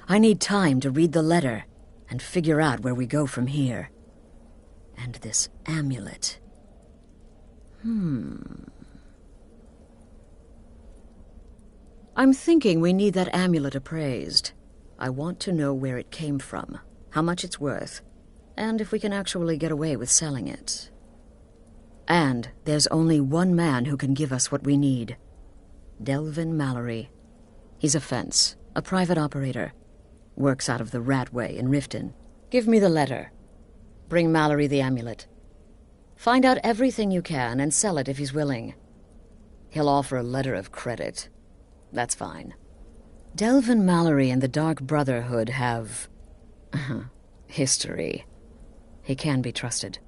D: I need time to read the letter and figure out where we go from here. And this amulet. I'm thinking we need that amulet appraised. I want to know where it came from, how much it's worth, and if we can actually get away with selling it. And there's only one man who can give us what we need. Delvin Mallory. He's a fence, a private operator. Works out of the Ratway in Riften. Give me the letter. Bring Mallory the amulet. Find out everything you can and sell it if he's willing. He'll offer a letter of credit. That's fine. Delvin Mallory and the Dark Brotherhood have... history. He can be trusted.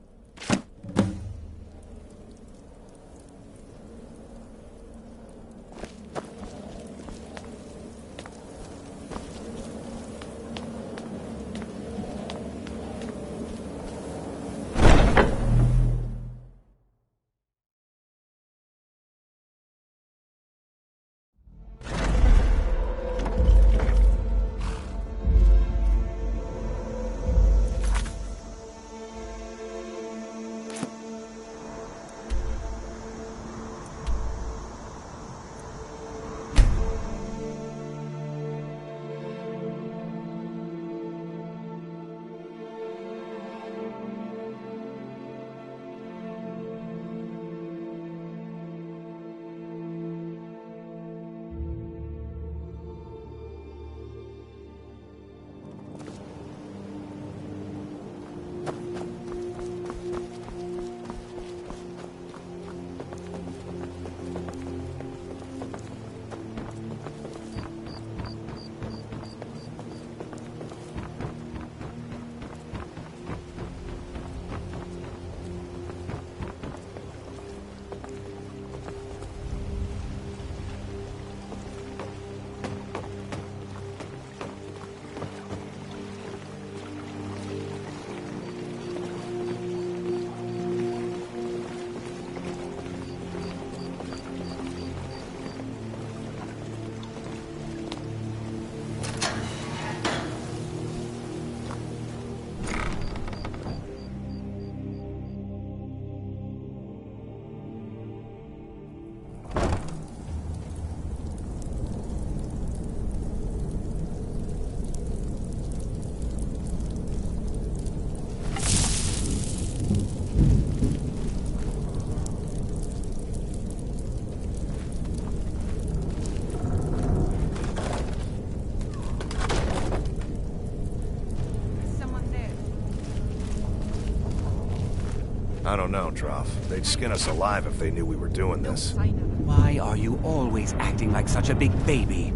B: I don't know, Droff. They'd skin us alive if they knew we were doing this.
J: Why are you always acting like such a big baby?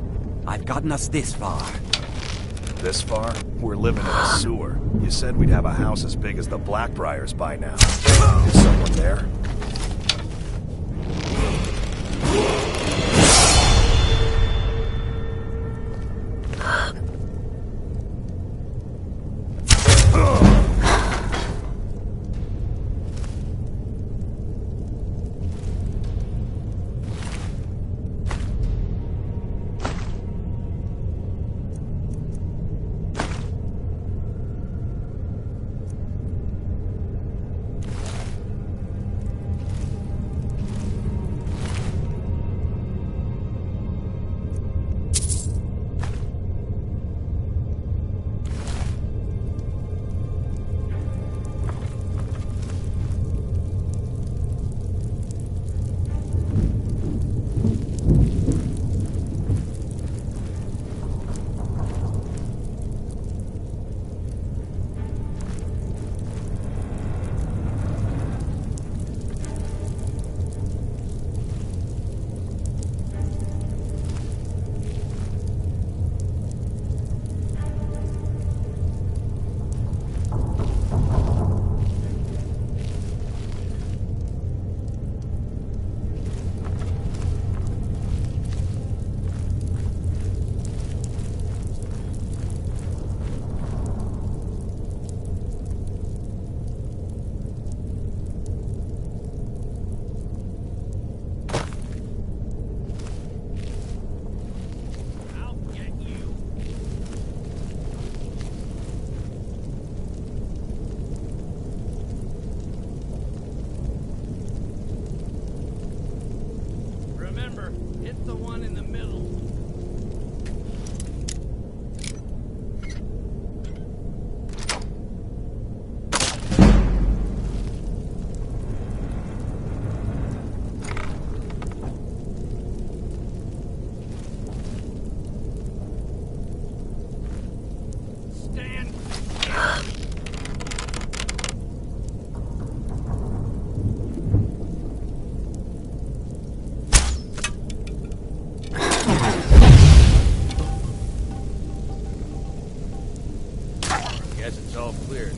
J: I've gotten us this far.
B: This far? We're living in a sewer. You said we'd have a house as big as the Blackbriars by now. Is someone there?
N: Hit the one in the middle. Guess it's all clear now.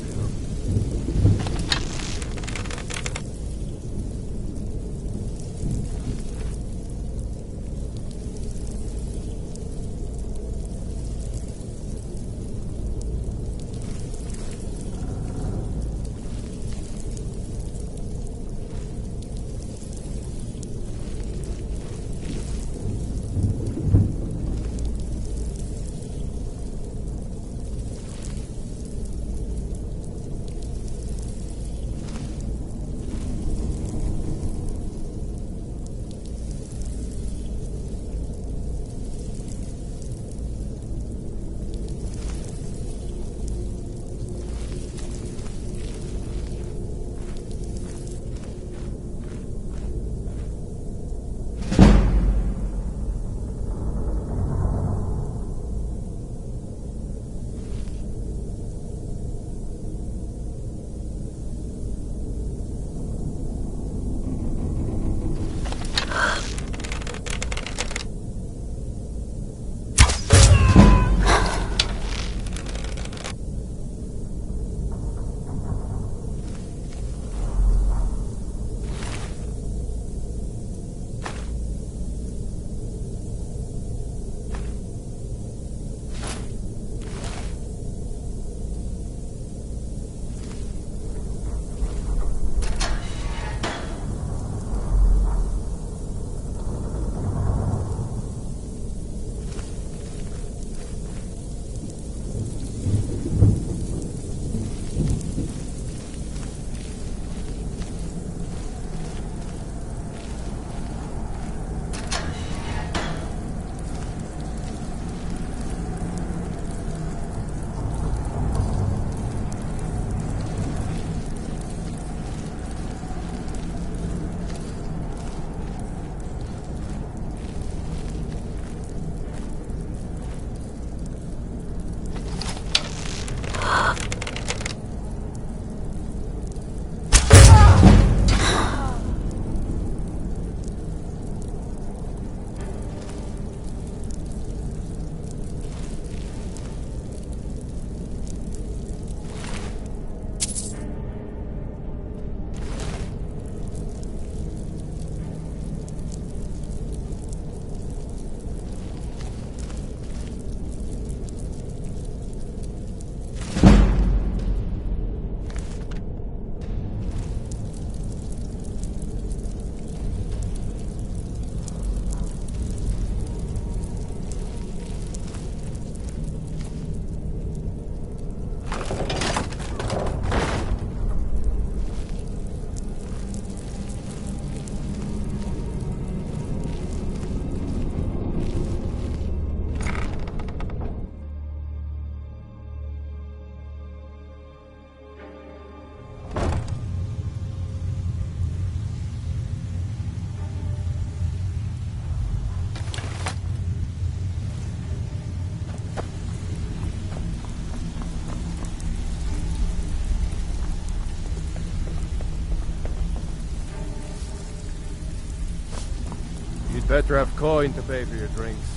E: You'd better have coin to pay for your drinks.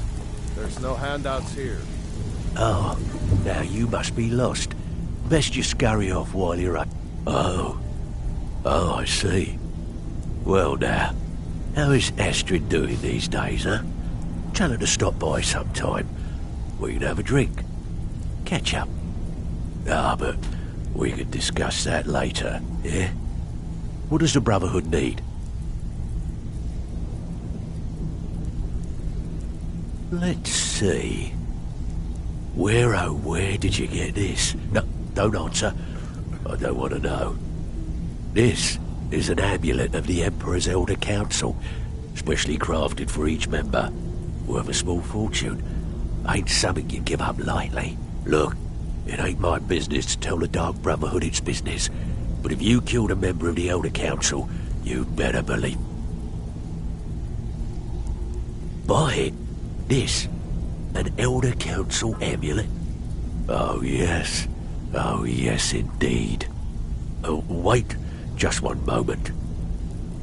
E: There's no handouts here.
H: Oh, now you must be lost. Best you scurry off while you're up. Oh, I see. Well now, how is Astrid doing these days, huh? Tell her to stop by sometime. We can have a drink. Catch up. But we can discuss that later, yeah? What does the Brotherhood need? Let's see. Where did you get this? No, don't answer. I don't want to know. This is an amulet of the Emperor's Elder Council.
S: specially crafted for each member. Worth a small fortune. Ain't something you give up lightly. Look, it ain't my business to tell the Dark Brotherhood its business, but if you killed a member of the Elder Council, you'd better believe... Buy it. This. An Elder Council amulet. Oh yes. Oh yes indeed. Oh, wait just one moment.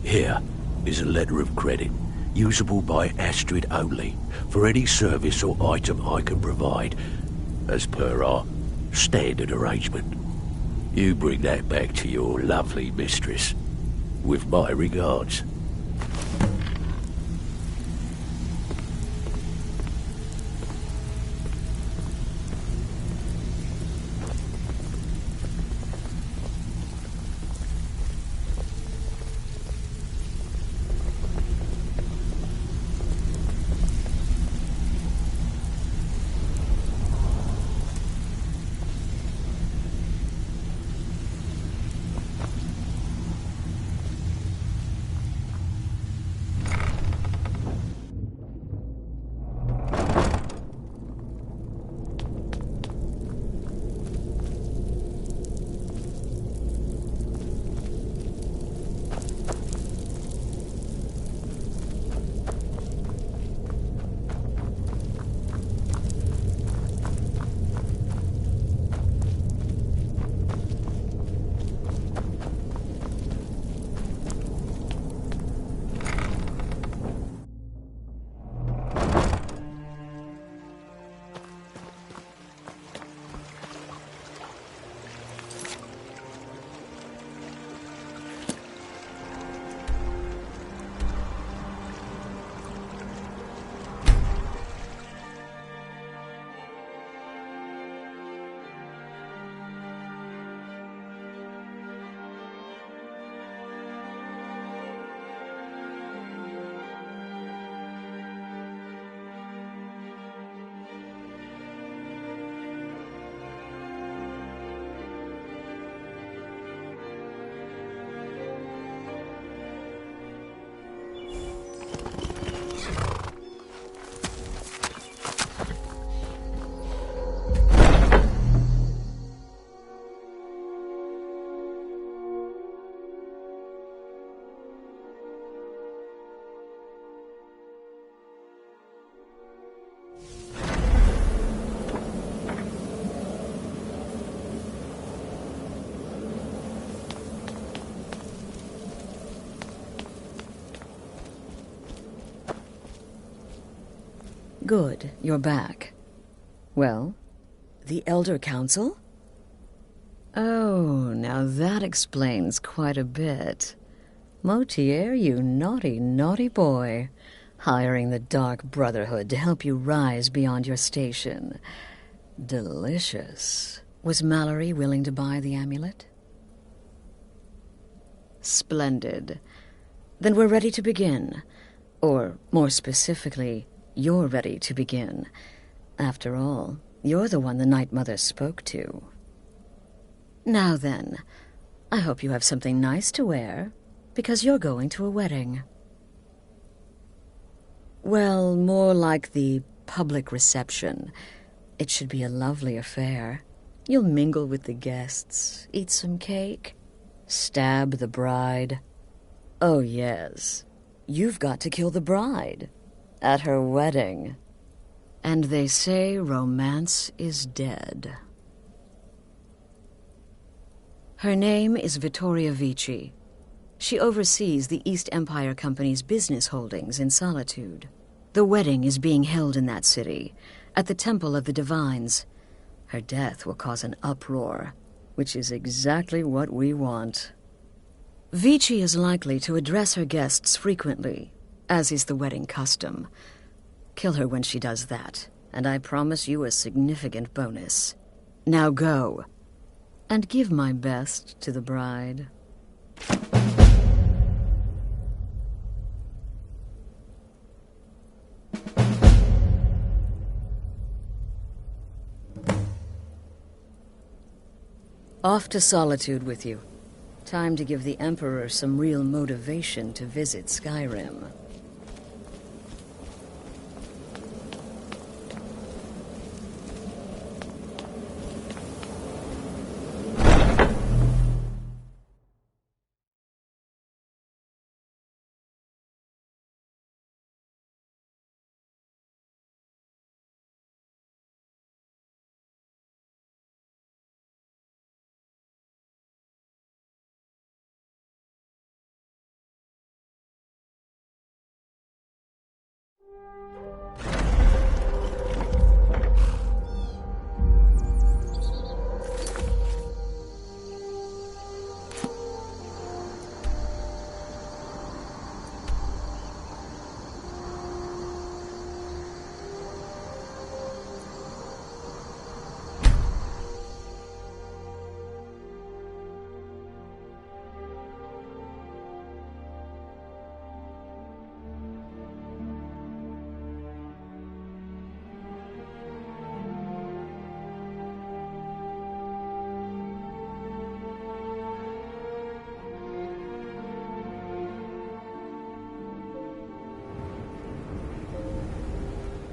S: Here is a letter of credit, usable by Astrid only, for any service or item I can provide, as per our standard arrangement. You bring that back to your lovely mistress, with my regards.
D: Good, you're back. Well, the Elder Council? Oh, now that explains quite a bit. Motier, you naughty, naughty boy. Hiring the Dark Brotherhood to help you rise beyond your station. Delicious. Was Mallory willing to buy the amulet? Splendid. Then we're ready to begin. Or, more specifically, you're ready to begin. After all, you're the one the Night Mother spoke to. Now then, I hope you have something nice to wear, because you're going to a wedding. Well, more like the public reception. It should be a lovely affair. You'll mingle with the guests, eat some cake, stab the bride. Oh, yes. You've got to kill the bride. At her wedding. And they say romance is dead. Her name is Vittoria Vici. She oversees the East Empire Company's business holdings in Solitude. The wedding is being held in that city, at the Temple of the Divines. Her death will cause an uproar, which is exactly what we want. Vici is likely to address her guests frequently, as is the wedding custom. Kill her when she does that, and I promise you a significant bonus. Now go, and give my best to the bride. Off to Solitude with you. Time to give the Emperor some real motivation to visit Skyrim.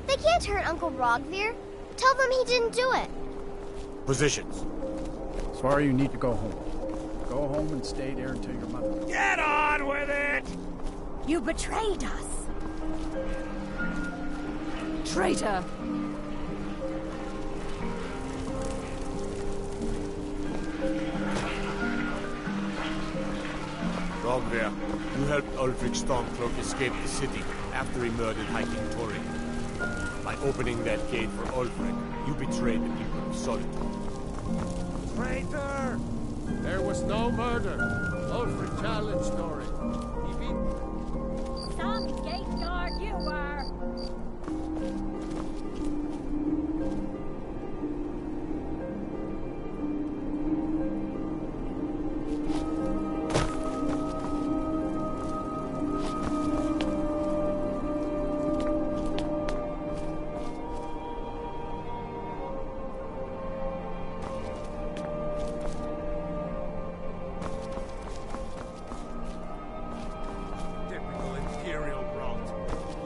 P: They can't hurt Uncle Rogvir. Tell them he didn't do it.
E: Positions. Sorry, you need to go home. Go home and stay there until your mother...
N: Get on with it!
T: You betrayed us.
I: Traitor!
E: Rogvir, you helped Ulfric Stormcloak escape the city after he murdered High King Tori. By opening that gate for Ulfric, you betrayed the people of Solitude.
N: Traitor!
E: There was no murder. Ulfric challenged Tori. He beat...
T: Some gate guard you were.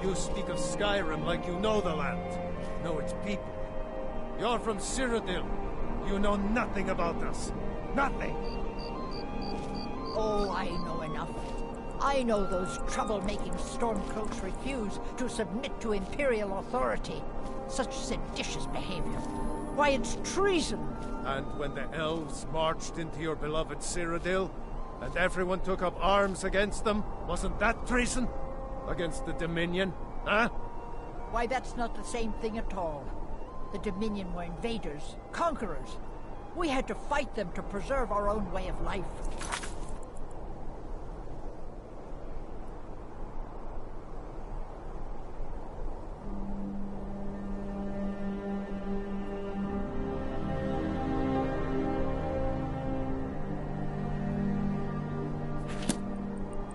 N: You speak of Skyrim like you know the land. Know its people. You're from Cyrodiil. You know nothing about us. Nothing.
M: Oh, I know enough. I know those troublemaking Stormcloaks refuse to submit to Imperial authority. Such seditious behavior. Why, it's treason.
N: And when the elves marched into your beloved Cyrodiil, and everyone took up arms against them, wasn't that treason? Against the Dominion, huh?
M: Why, that's not the same thing at all. The Dominion were invaders, conquerors. We had to fight them to preserve our own way of life.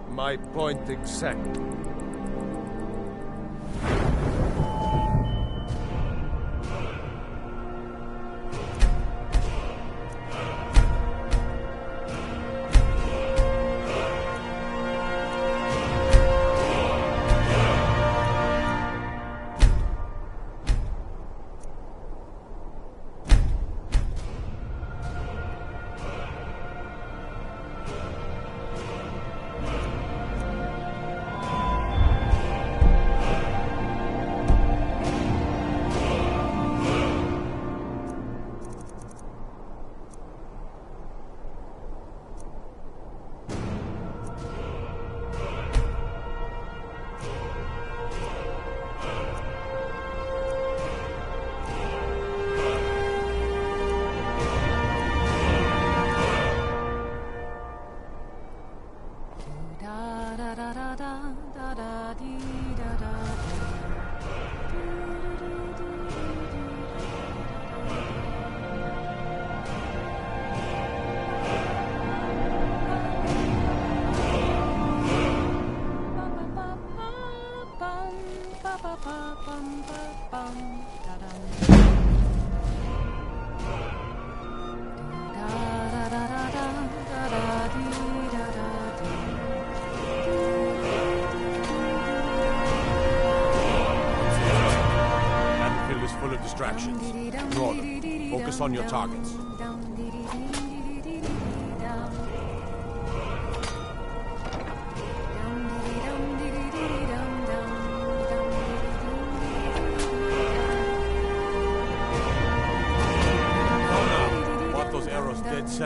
N: My point exactly.
E: Ignore them. Focus on your targets.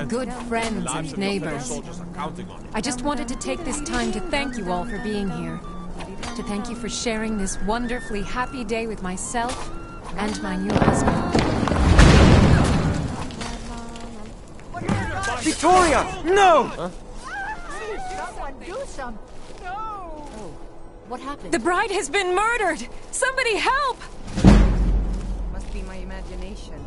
U: Good friends and neighbors. I just wanted to take this time to thank you all for being here. to thank you for sharing this wonderfully happy day with myself and my new husband.
F: Victoria! No!
U: Huh? Someone do something. No!
D: Oh, what happened?
U: The bride has been murdered! Somebody help!
G: Must be my imagination.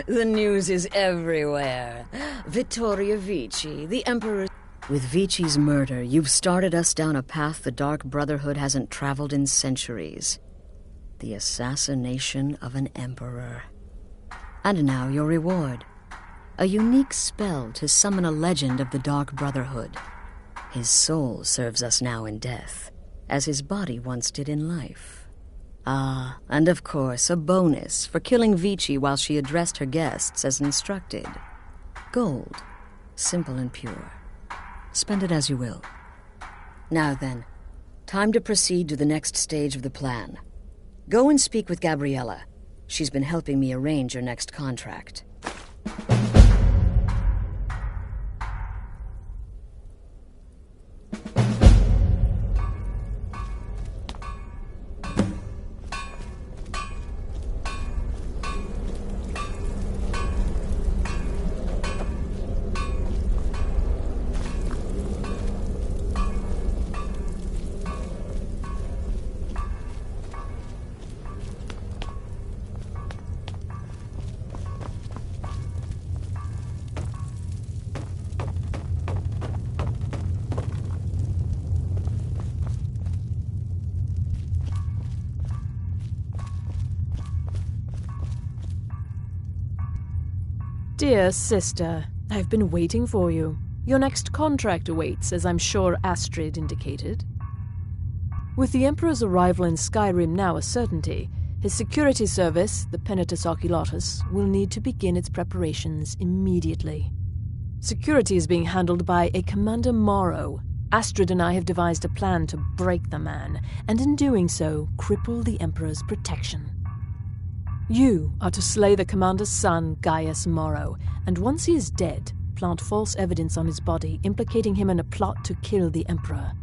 D: The news is everywhere. Vittoria Vici, the Emperor... With Vici's murder, you've started us down a path the Dark Brotherhood hasn't traveled in centuries. The assassination of an Emperor. And now your reward. A unique spell to summon a legend of the Dark Brotherhood. His soul serves us now in death, as his body once did in life. Ah, and of course, a bonus for killing Vici while she addressed her guests as instructed. Gold. Simple and pure. Spend it as you will. Now then, time to proceed to the next stage of the plan. Go and speak with Gabriella. She's been helping me arrange your next contract.
I: Dear sister, I've been waiting for you. Your next contract awaits, as I'm sure Astrid indicated. With the Emperor's arrival in Skyrim now a certainty, his security service, the Penitus Oculatus, will need to begin its preparations immediately. Security is being handled by a Commander Morrow. Astrid and I have devised a plan to break the man, and in doing so, cripple the Emperor's protection. You are to slay the Commander's son, Gaius Morrow, and once he is dead, plant false evidence on his body, implicating him in a plot to kill the Emperor.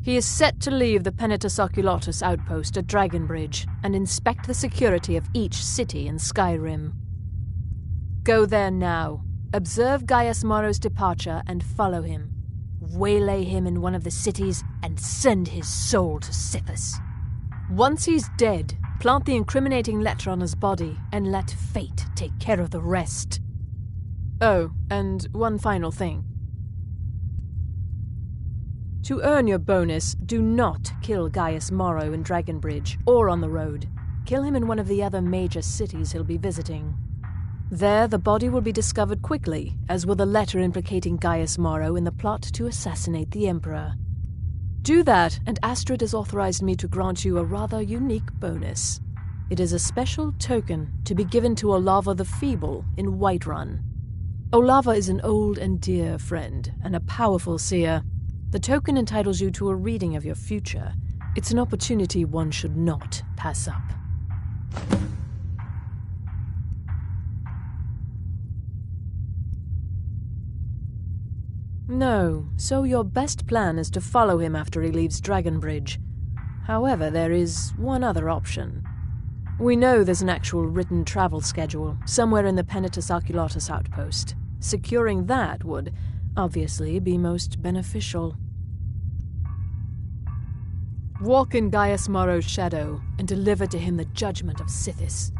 I: He is set to leave the Penitus Oculatus outpost at Dragonbridge and inspect the security of each city in Skyrim. Go there now, observe Gaius Morrow's departure and follow him. Waylay him in one of the cities and send his soul to Sithis. Once he's dead, plant the incriminating letter on his body and let fate take care of the rest. Oh, and one final thing. To earn your bonus, do not kill Gaius Morrow in Dragonbridge or on the road. Kill him in one of the other major cities he'll be visiting. There, the body will be discovered quickly, as will the letter implicating Gaius Morrow in the plot to assassinate the Emperor. Do that, and Astrid has authorized me to grant you a rather unique bonus. It is a special token to be given to Olava the Feeble in Whiterun. Olava is an old and dear friend, and a powerful seer. The token entitles you to a reading of your future. It's an opportunity one should not pass up. No, so your best plan is to follow him after he leaves Dragonbridge. However, there is one other option. We know there's an actual written travel schedule, somewhere in the Penitus Oculatus outpost. Securing that would, obviously, be most beneficial. Walk in Gaius Morrow's shadow, and deliver to him the judgment of Sithis.